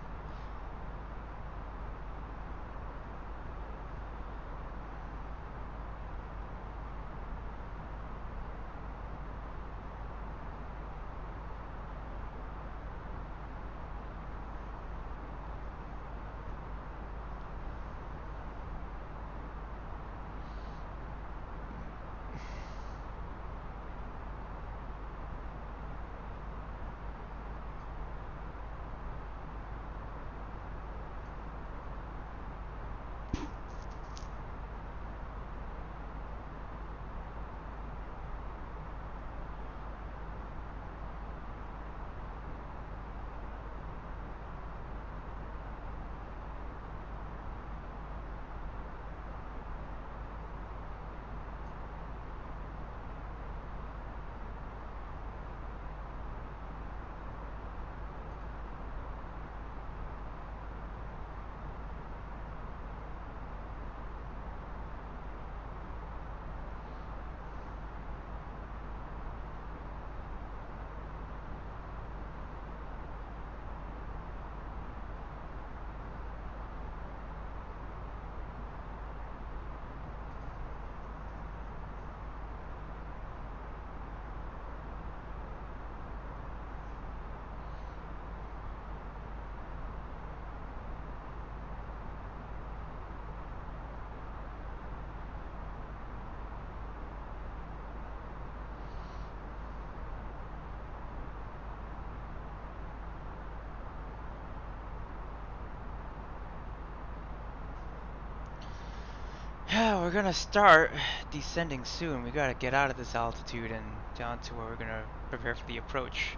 Yeah, we're gonna start descending soon. We gotta get out of this altitude and down to where we're gonna prepare for the approach.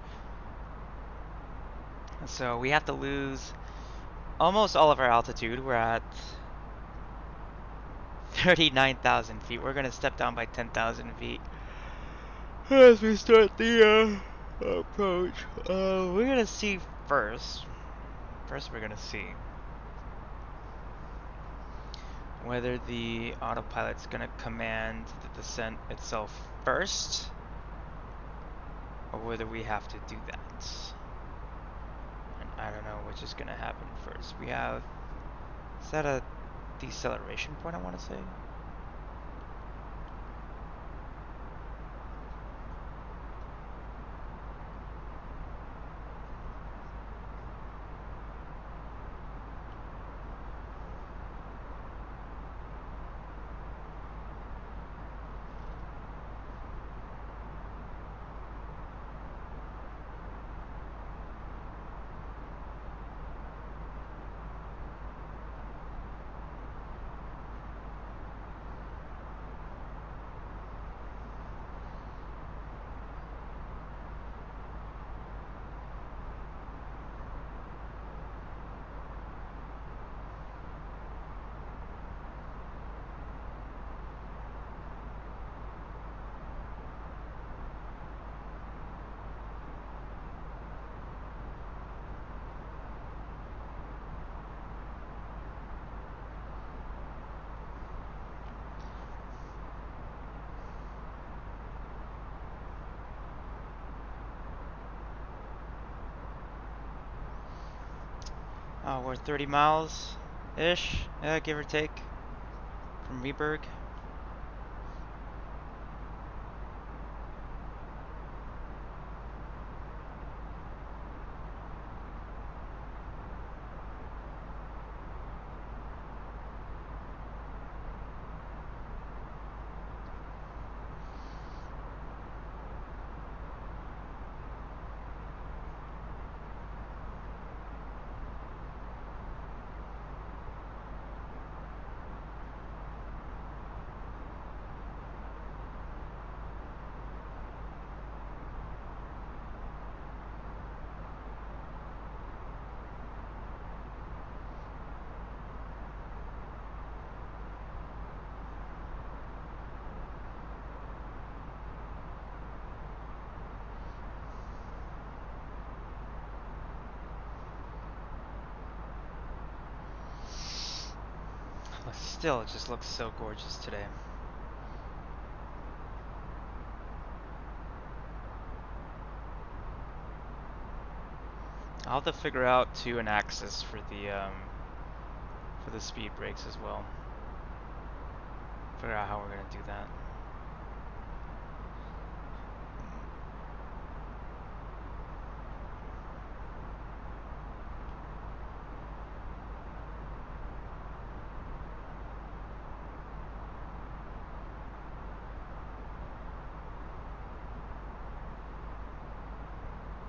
So we have to lose almost all of our altitude. We're at 39,000 feet. We're gonna step down by 10,000 feet as we start the approach. We're gonna see first. First, we're gonna see whether the autopilot's gonna command the descent itself first, or whether we have to do that. And I don't know which is gonna happen first. We have, is that a deceleration point, I want to say? Oh, we're 30 miles-ish, give or take, from Weberg. Still, it just looks so gorgeous today. I'll have to figure out too an axis for the speed brakes as well. Figure out how we're gonna do that.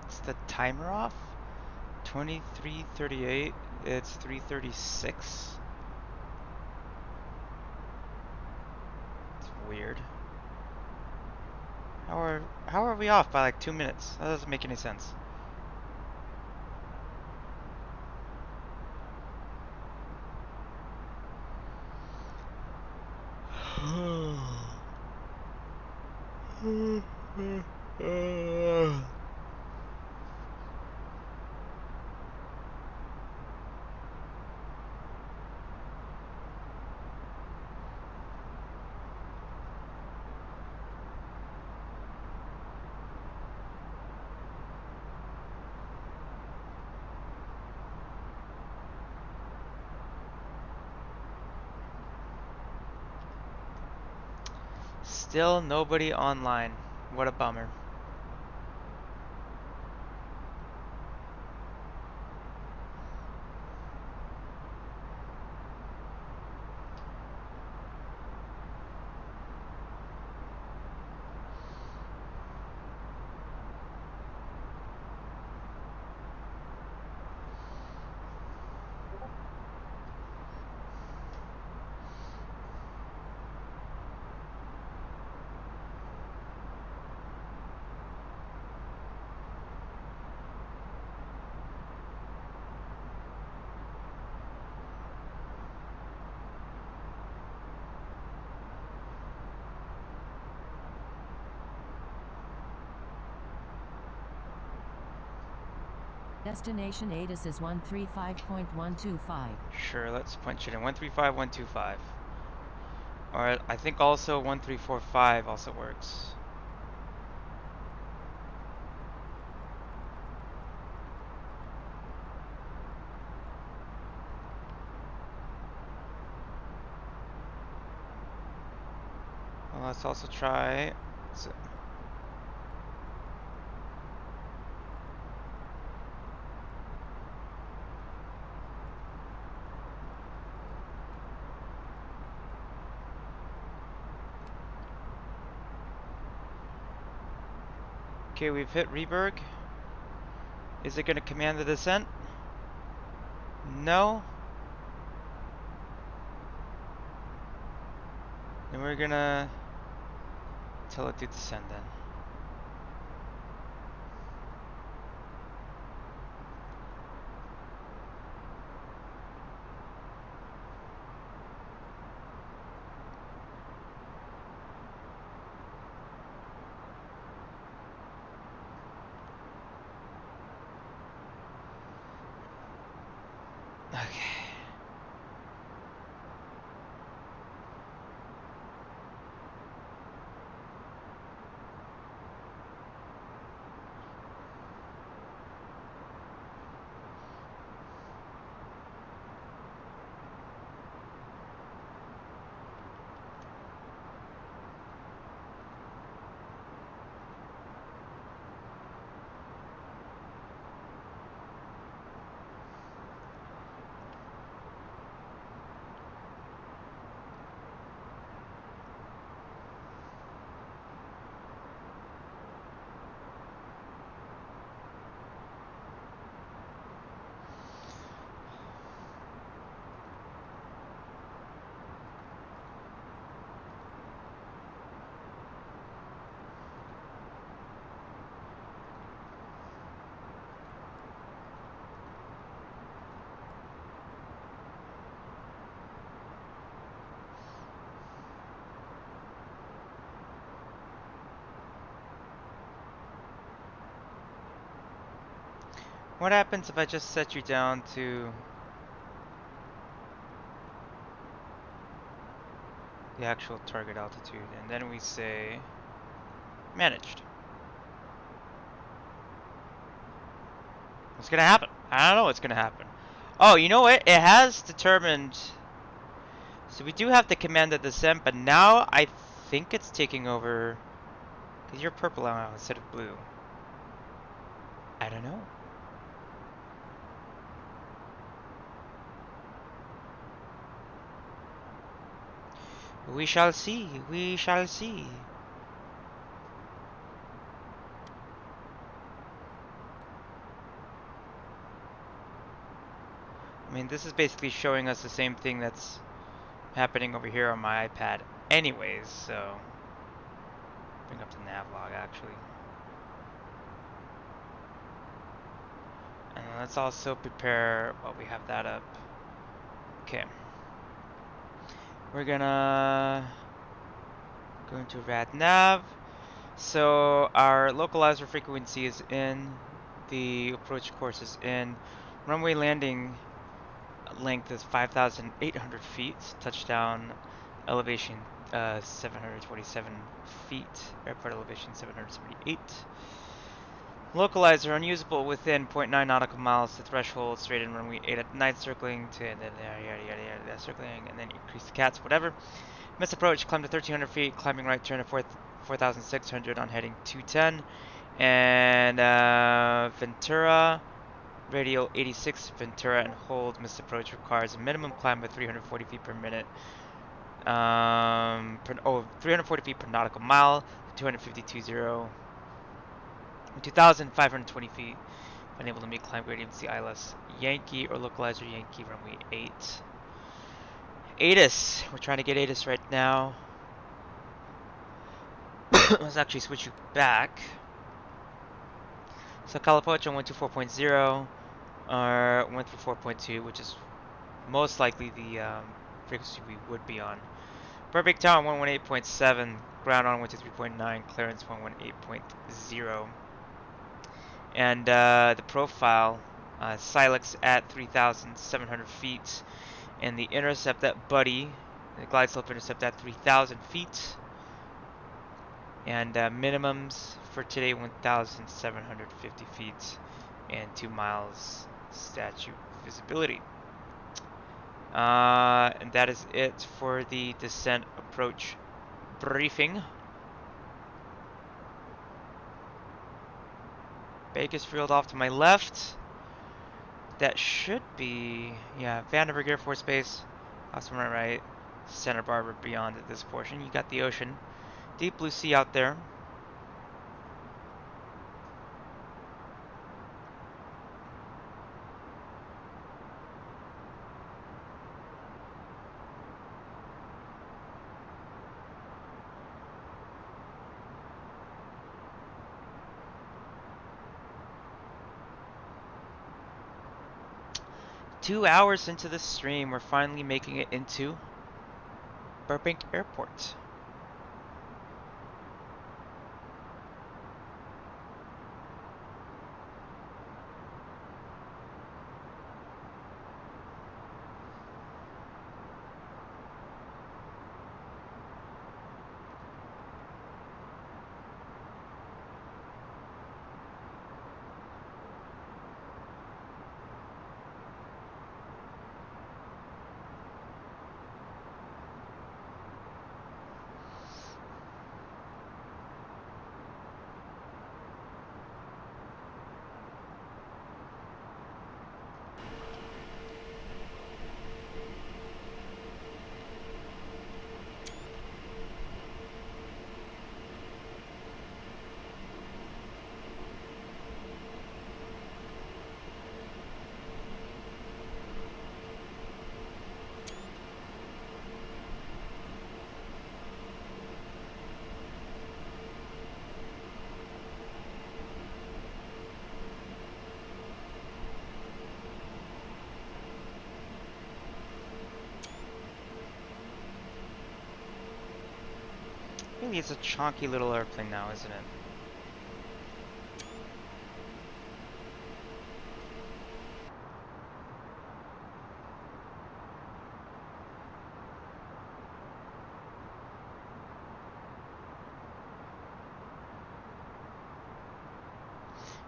Is the timer off? 23:38. It's 3:36. It's weird. How are we off by like 2 minutes? That doesn't make any sense. Still nobody online. What a bummer. Destination ATIS is 135.125. Sure, let's punch it in. 135125. Or I think also 1345 also works. Well, let's also try. Okay, we've hit Reberg. Is it going to command the descent? No. Then we're gonna tell it to descend then. Okay. What happens if I just set you down to the actual target altitude and then we say managed? What's gonna happen? I don't know what's gonna happen. Oh, you know what? It has determined. So we do have the command at descent, but now I think it's taking over. Because you're purple now instead of blue. I don't know. We shall see. We shall see. I mean, this is basically showing us the same thing that's happening over here on my iPad anyways, so bring up the Navlog actually. And let's also prepare while we have that up. Okay. We're gonna go into VATNav. So our localizer frequency is in, the approach course is in, runway landing length is 5,800 feet, touchdown elevation 727 feet, airport elevation 778. Localizer unusable within 0.9 nautical miles to threshold, straight in runway 8 at night, circling to yada yada yada, circling, and then increase the cats, whatever. Miss approach, climb to 1,300 feet, climbing right turn to 4,600 on heading 210. And Ventura, radial 86, Ventura and hold. Miss approach requires a minimum climb of 340 feet per minute. 340 feet per nautical mile, 2,520 feet. Unable to meet climb gradient, see ILS Yankee or localizer Yankee runway 8. ATIS, we're trying to get ATIS right now. Let's actually switch you back. So Calipocho 124.0 or 134.2, which is most likely the frequency we would be on. Burbank Tower 118.7, ground on 123.9, clearance 118.0. And the profile Silex at 3,700 feet, and the intercept at Buddy, the glide slope intercept at 3,000 feet, and minimums for today 1,750 feet and 2 miles statute visibility. And that is it for the descent approach briefing. Bakersfield off to my left. That should be, yeah, Vandenberg Air Force Base. Off to my right. Santa Barbara beyond at this portion. You got the ocean. Deep blue sea out there. Two hours into the stream, we're finally making it into Burbank Airport. Really, it's a chonky little airplane now, isn't it?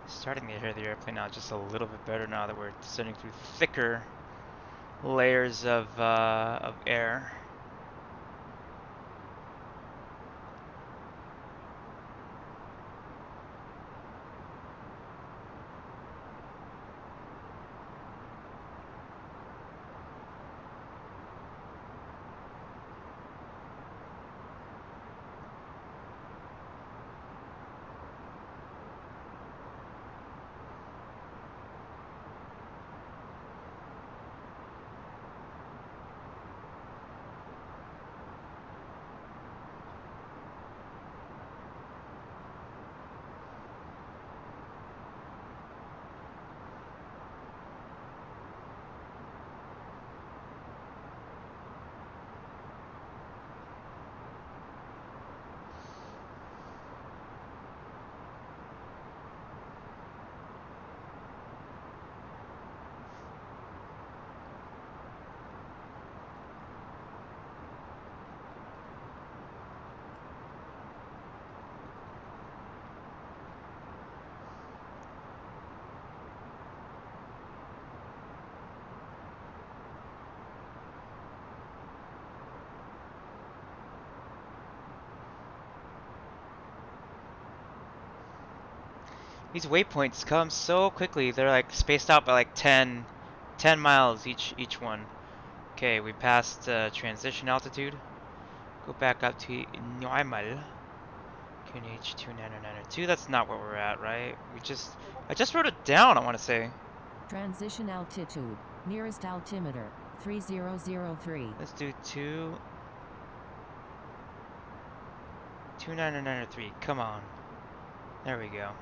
Starting to hear the airplane now just a little bit better now that we're descending through thicker layers of air. These waypoints come so quickly. They're like spaced out by like 10 miles each one. Okay, we passed transition altitude. Go back up to normal. QNH 29902. That's not where we're at, right? I just wrote it down, I want to say. Transition altitude. Nearest altimeter. 3003. Let's do 29903. Come on. There we go.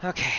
Okay.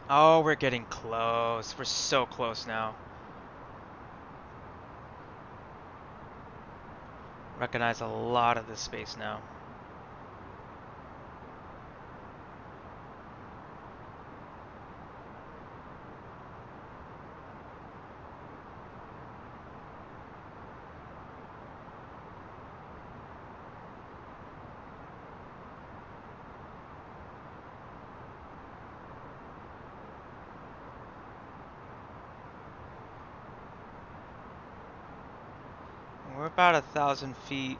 Oh, we're getting close. We're so close now. Recognize a lot of this space now. We're about 1,000 feet.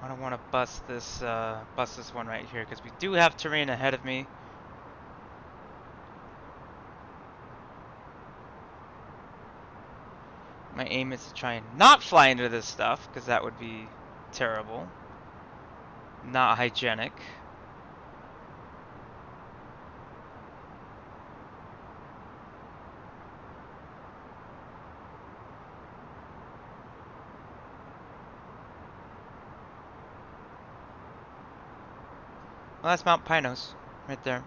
I don't want to bust this one right here because we do have terrain ahead of me. My aim is to try and not fly into this stuff because that would be terrible. Not hygienic. Well, that's Mount Pinos right there.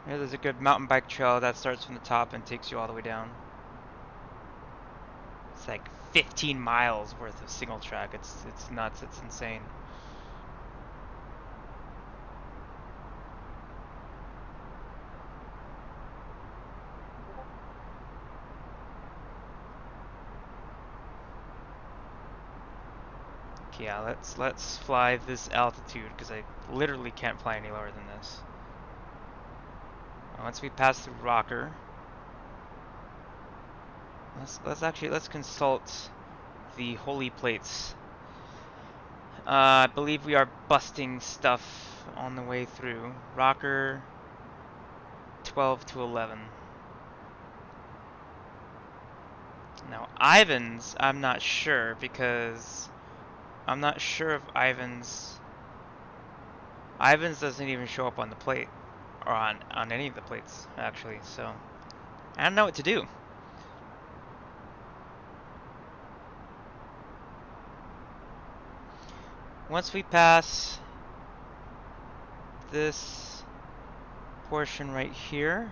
Here, there's a good mountain bike trail that starts from the top and takes you all the way down. It's like 15 miles worth of single track. It's nuts. It's insane. Okay, yeah, let's fly this altitude because I literally can't fly any lower than this. Once we pass through Rocker, let's consult the holy plates. I believe we are busting stuff on the way through. Rocker 12 to 11. Now Ivan's, I'm not sure because I'm not sure if Ivan's doesn't even show up on the plate or on any of the plates actually. So I don't know what to do. Once we pass this portion right here,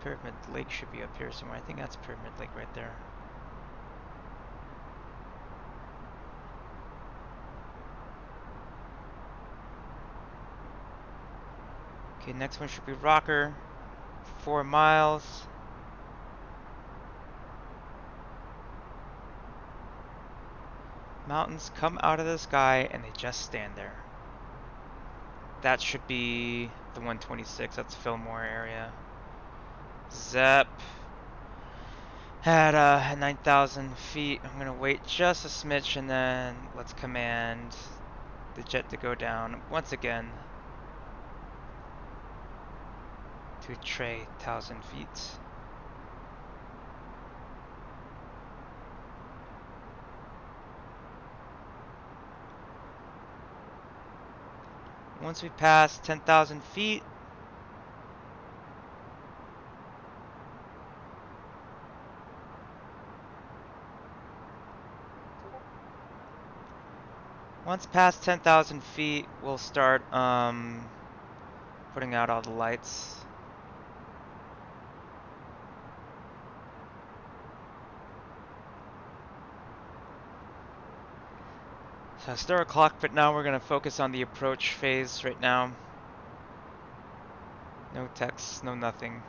Pyramid Lake should be up here somewhere. I think that's Pyramid Lake right there. Okay, next one should be Rocker. 4 miles. Mountains come out of the sky and they just stand there. That should be the 126. That's Fillmore area. Zep at 9,000 feet. I'm gonna wait just a smidge and then let's command the jet to go down once again to Trey 1,000 feet. Once we pass 10,000 feet, we'll start putting out all the lights. So start a clock, but now we're gonna focus on the approach phase right now. No text, no nothing.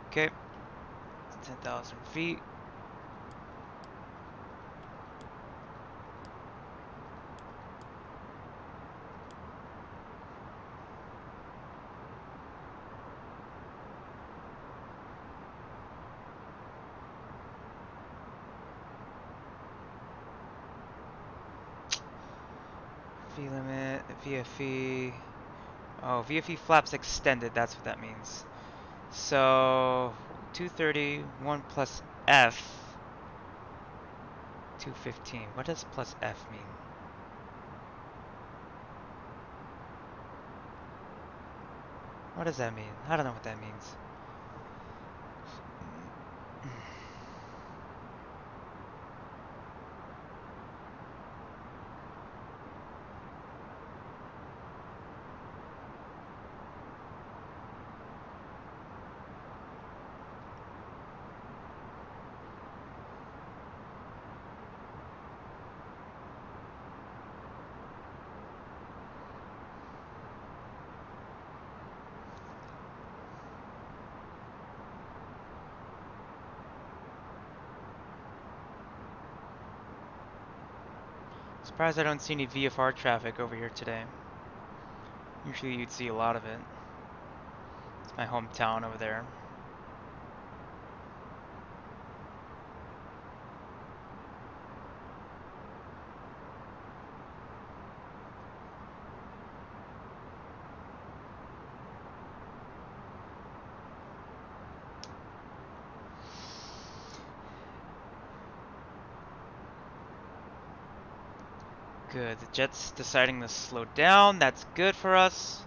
Okay, 10,000 feet. V limit, VFE. Oh, VFE flaps extended, that's what that means. So 230, 1 plus F, 215. What does plus F mean? What does that mean? I don't know what that means. Surprised I don't see any VFR traffic over here today. Usually you'd see a lot of it. It's my hometown over there. Good, the jet's deciding to slow down. That's good for us.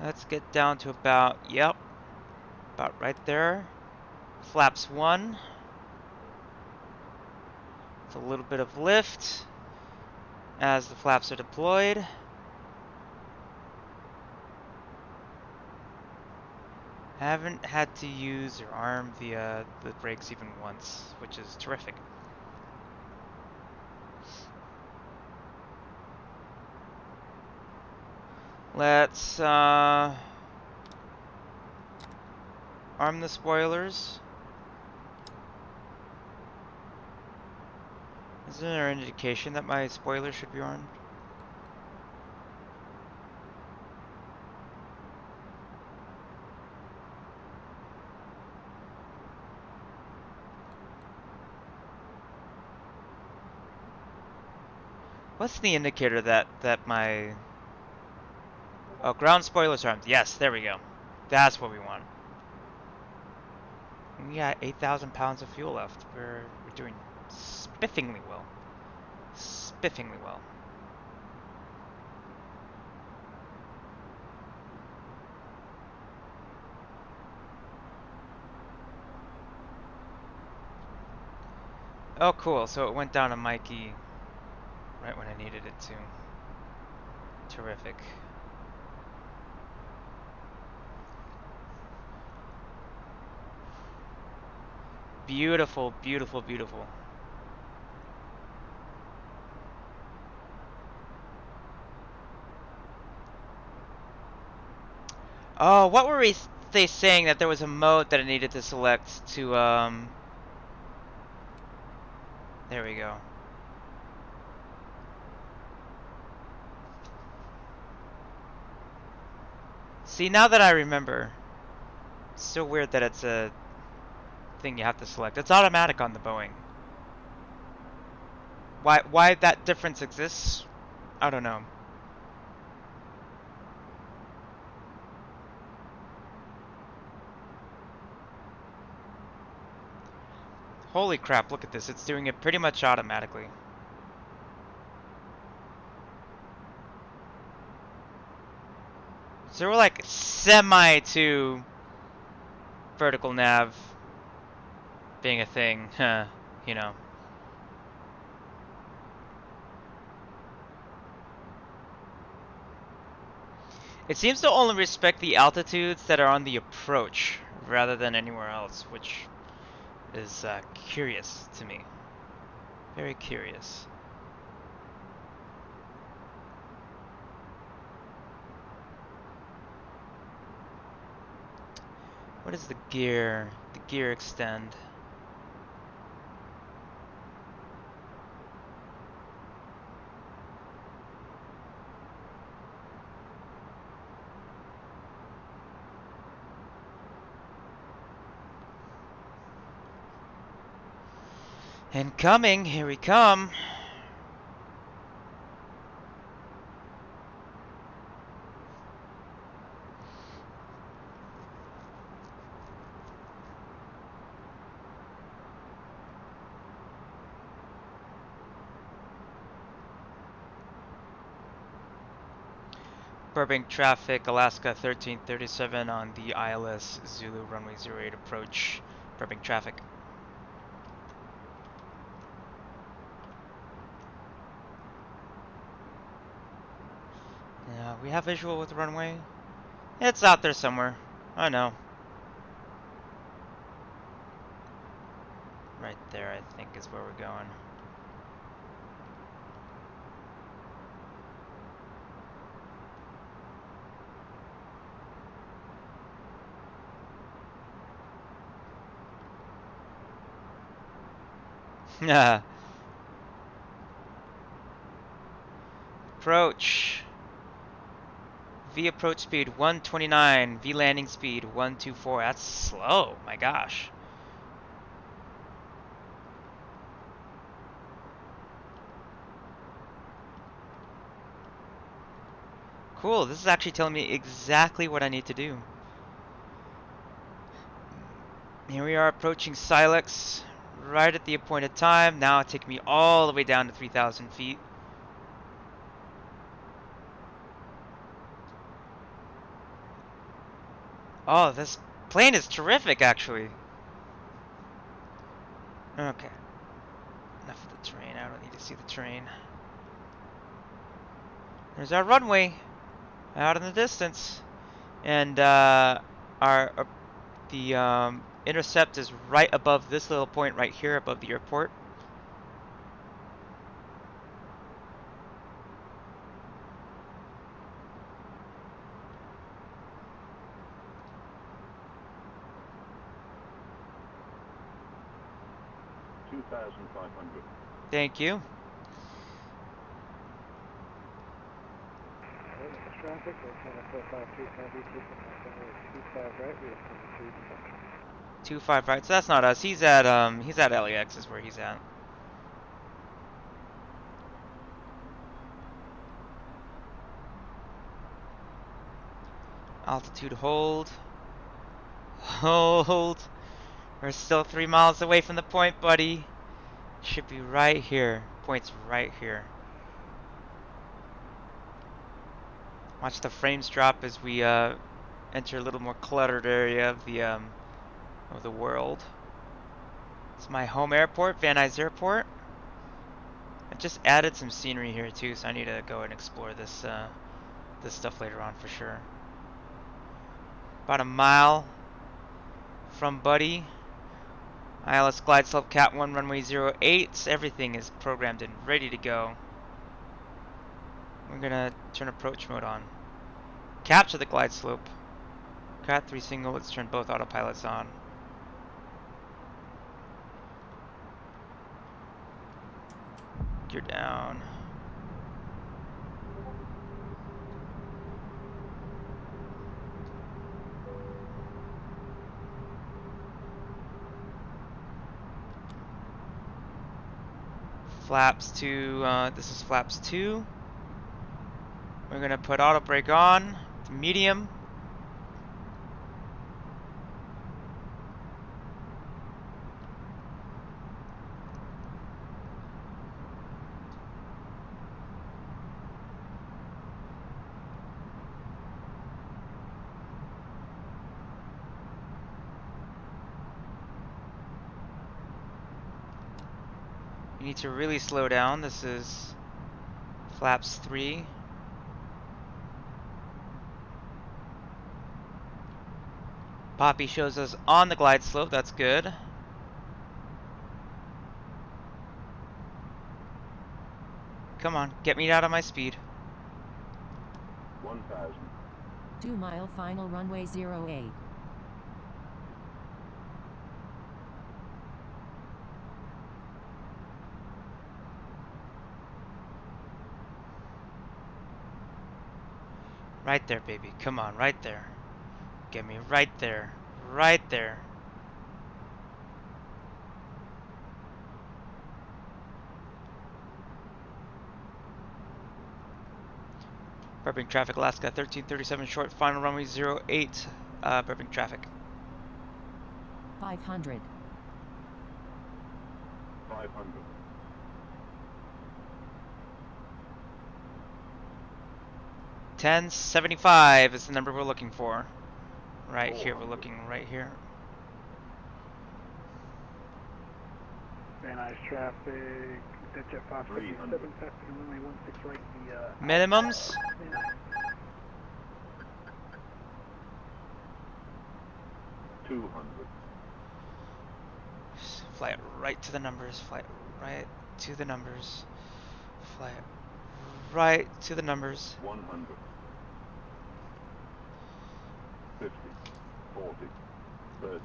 Let's get down to about, yep, about right there. Flaps 1. It's a little bit of lift as the flaps are deployed. Haven't had to use or arm the brakes even once, which is terrific. Let's arm the spoilers. Is there an indication that my spoilers should be armed? What's the indicator that my... Oh, ground spoilers armed. Yes, there we go. That's what we want. We got 8,000 pounds of fuel left. We're doing spiffingly well. Spiffingly well. Oh, cool. So it went down to Mikey right when I needed it to. Terrific. Beautiful, beautiful, beautiful. Oh, what were they saying that there was a mode that I needed to select to, there we go. See, now that I remember, it's so weird that it's a thing you have to select. It's automatic on the Boeing. Why that difference exists? I don't know. Holy crap, look at this. It's doing it pretty much automatically. So we're like semi to vertical nav being a thing, huh, you know. It seems to only respect the altitudes that are on the approach rather than anywhere else, which is curious to me. Very curious. What is the gear? The gear extend. Incoming, here we come. Burbank traffic, Alaska 1337 on the ILS Zulu runway 08 approach. Burbank traffic. Yeah, we have visual with the runway. It's out there somewhere. I know. Right there, I think, is where we're going. Yeah. Approach. V approach speed 129. V landing speed 124. That's slow. My gosh. Cool. This is actually telling me exactly what I need to do. Here we are approaching Silex right at the appointed time. Now it takes me all the way down to 3,000 feet. Oh, this plane is terrific, actually. Okay. Enough of the terrain. I don't need to see the terrain. There's our runway out in the distance. And the intercept is right above this little point right here above the airport. Thank you. Traffic, 25 right, we have 23 departure. 25 right. So that's not us. He's at LAX is where he's at. Altitude hold. Hold. We're still 3 miles away from the point, buddy. Should be right here. Point's right here. Watch the frames drop as we enter a little more cluttered area of the world. It's my home airport, Van Nuys Airport. I just added some scenery here too, so I need to go and explore this this stuff later on for sure. About a mile from Buddy. ILS glide slope Cat 1 runway 08. Everything is programmed and ready to go. We're gonna turn approach mode on. Capture the glide slope. Cat 3 single, let's turn both autopilots on. Gear down. Flaps 2, this is flaps 2. We're gonna put auto brake on, medium. You need to really slow down. This is flaps 3. Poppy shows us on the glide slope, that's good. Come on, get me out of my speed. 1,000. 2 mile final runway 08. Right there, baby. Come on, right there. Get me right there. Right there. Burbank traffic, Alaska 1337 short, final runway 08. Burbank traffic. 500. 500. 1075 is the number we're looking for. Right here, we're looking right here. Van Nuys traffic, that's at 557, passing runway 16 right, the Minimums? Van Nuys. 200. Fly it right to the numbers, fly it right to the numbers. Fly it right to the numbers. 100. 50. 40. 30.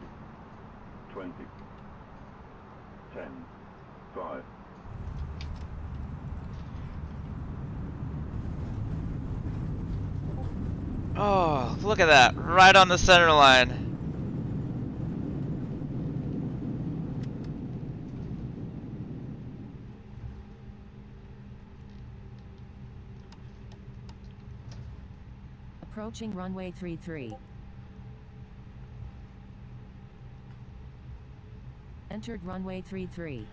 20. 10. 5. Oh, look at that. Right on the center line. Approaching runway 33. Entered runway 33.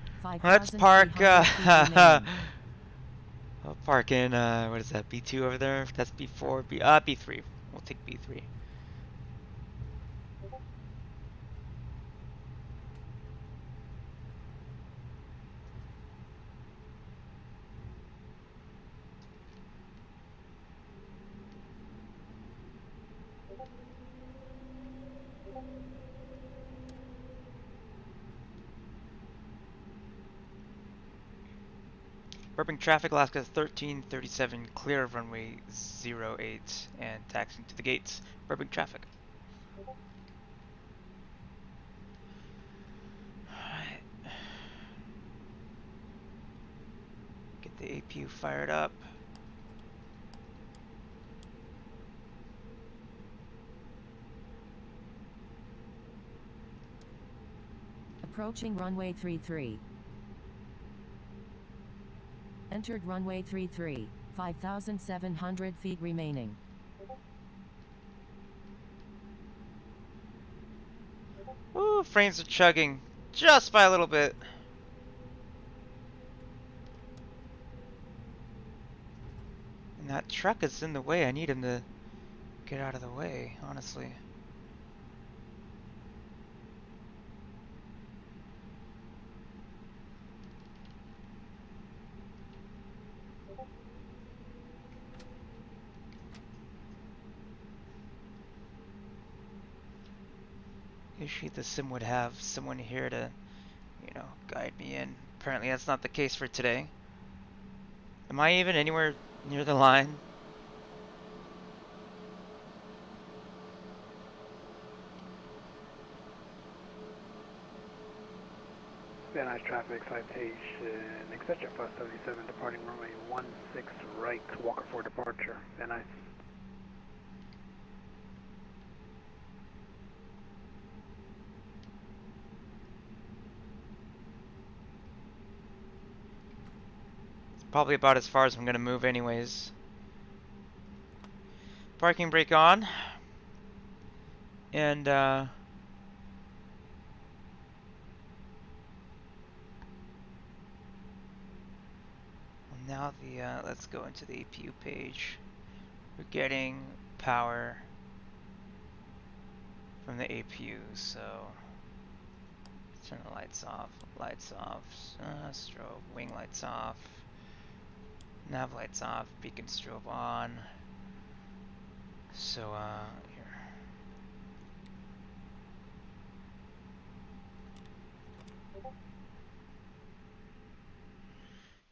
Let's 5,300 park, feet remaining. I'll park in, what is that, B2 over there? That's B4, B3. We'll take B3. Burbank traffic, Alaska 1337, clear of runway 08 and taxiing to the gates. Burbank traffic. Alright. Get the APU fired up. Approaching runway 33. Entered runway 33. 5,700 feet remaining. Ooh, frames are chugging just by a little bit. And that truck is in the way. I need him to get out of the way, honestly. Usually the sim would have someone here to, you know, guide me in. Apparently that's not the case for today. Am I even anywhere near the line? Van Nuys traffic, citation, extension 577, departing runway 16 right, Walker for departure, Van Nuys. Probably about as far as I'm gonna move anyways. Parking brake on. And now the let's go into the APU page. We're getting power from the APU, so turn the lights off, strobe, wing lights off, nav lights off, beacon strobe on. So here.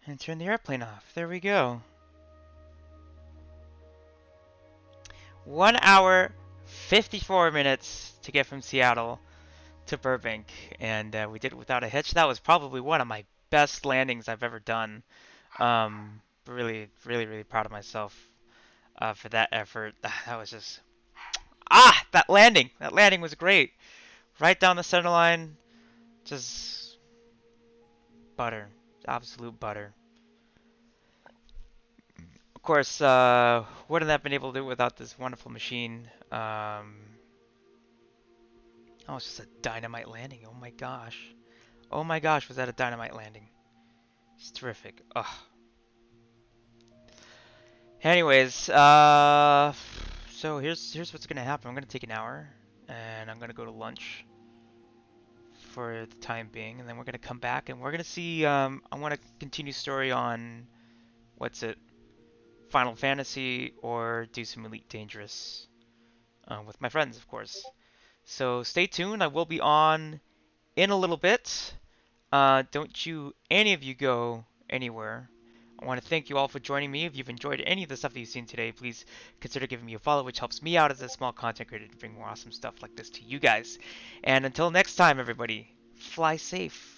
And turn the airplane off. There we go. 1 hour, 54 minutes to get from Seattle to Burbank, and we did it without a hitch. That was probably one of my best landings I've ever done. Really, really, really proud of myself for that effort. That was just that landing. That landing was great. Right down the center line, just butter, absolute butter. Of course, wouldn't have been able to do it without this wonderful machine. Oh, it's just a dynamite landing. Oh my gosh. Oh my gosh, was that a dynamite landing? It's terrific. Ugh. Anyways, so here's what's gonna happen. I'm gonna take an hour, and I'm gonna go to lunch for the time being, and then we're gonna come back and we're gonna see. I want to continue story on what's it, Final Fantasy, or do some Elite Dangerous with my friends, of course. So stay tuned. I will be on in a little bit. Don't you, any of you, go anywhere. I want to thank you all for joining me. If you've enjoyed any of the stuff that you've seen today, please consider giving me a follow, which helps me out as a small content creator to bring more awesome stuff like this to you guys. And until next time, everybody, fly safe.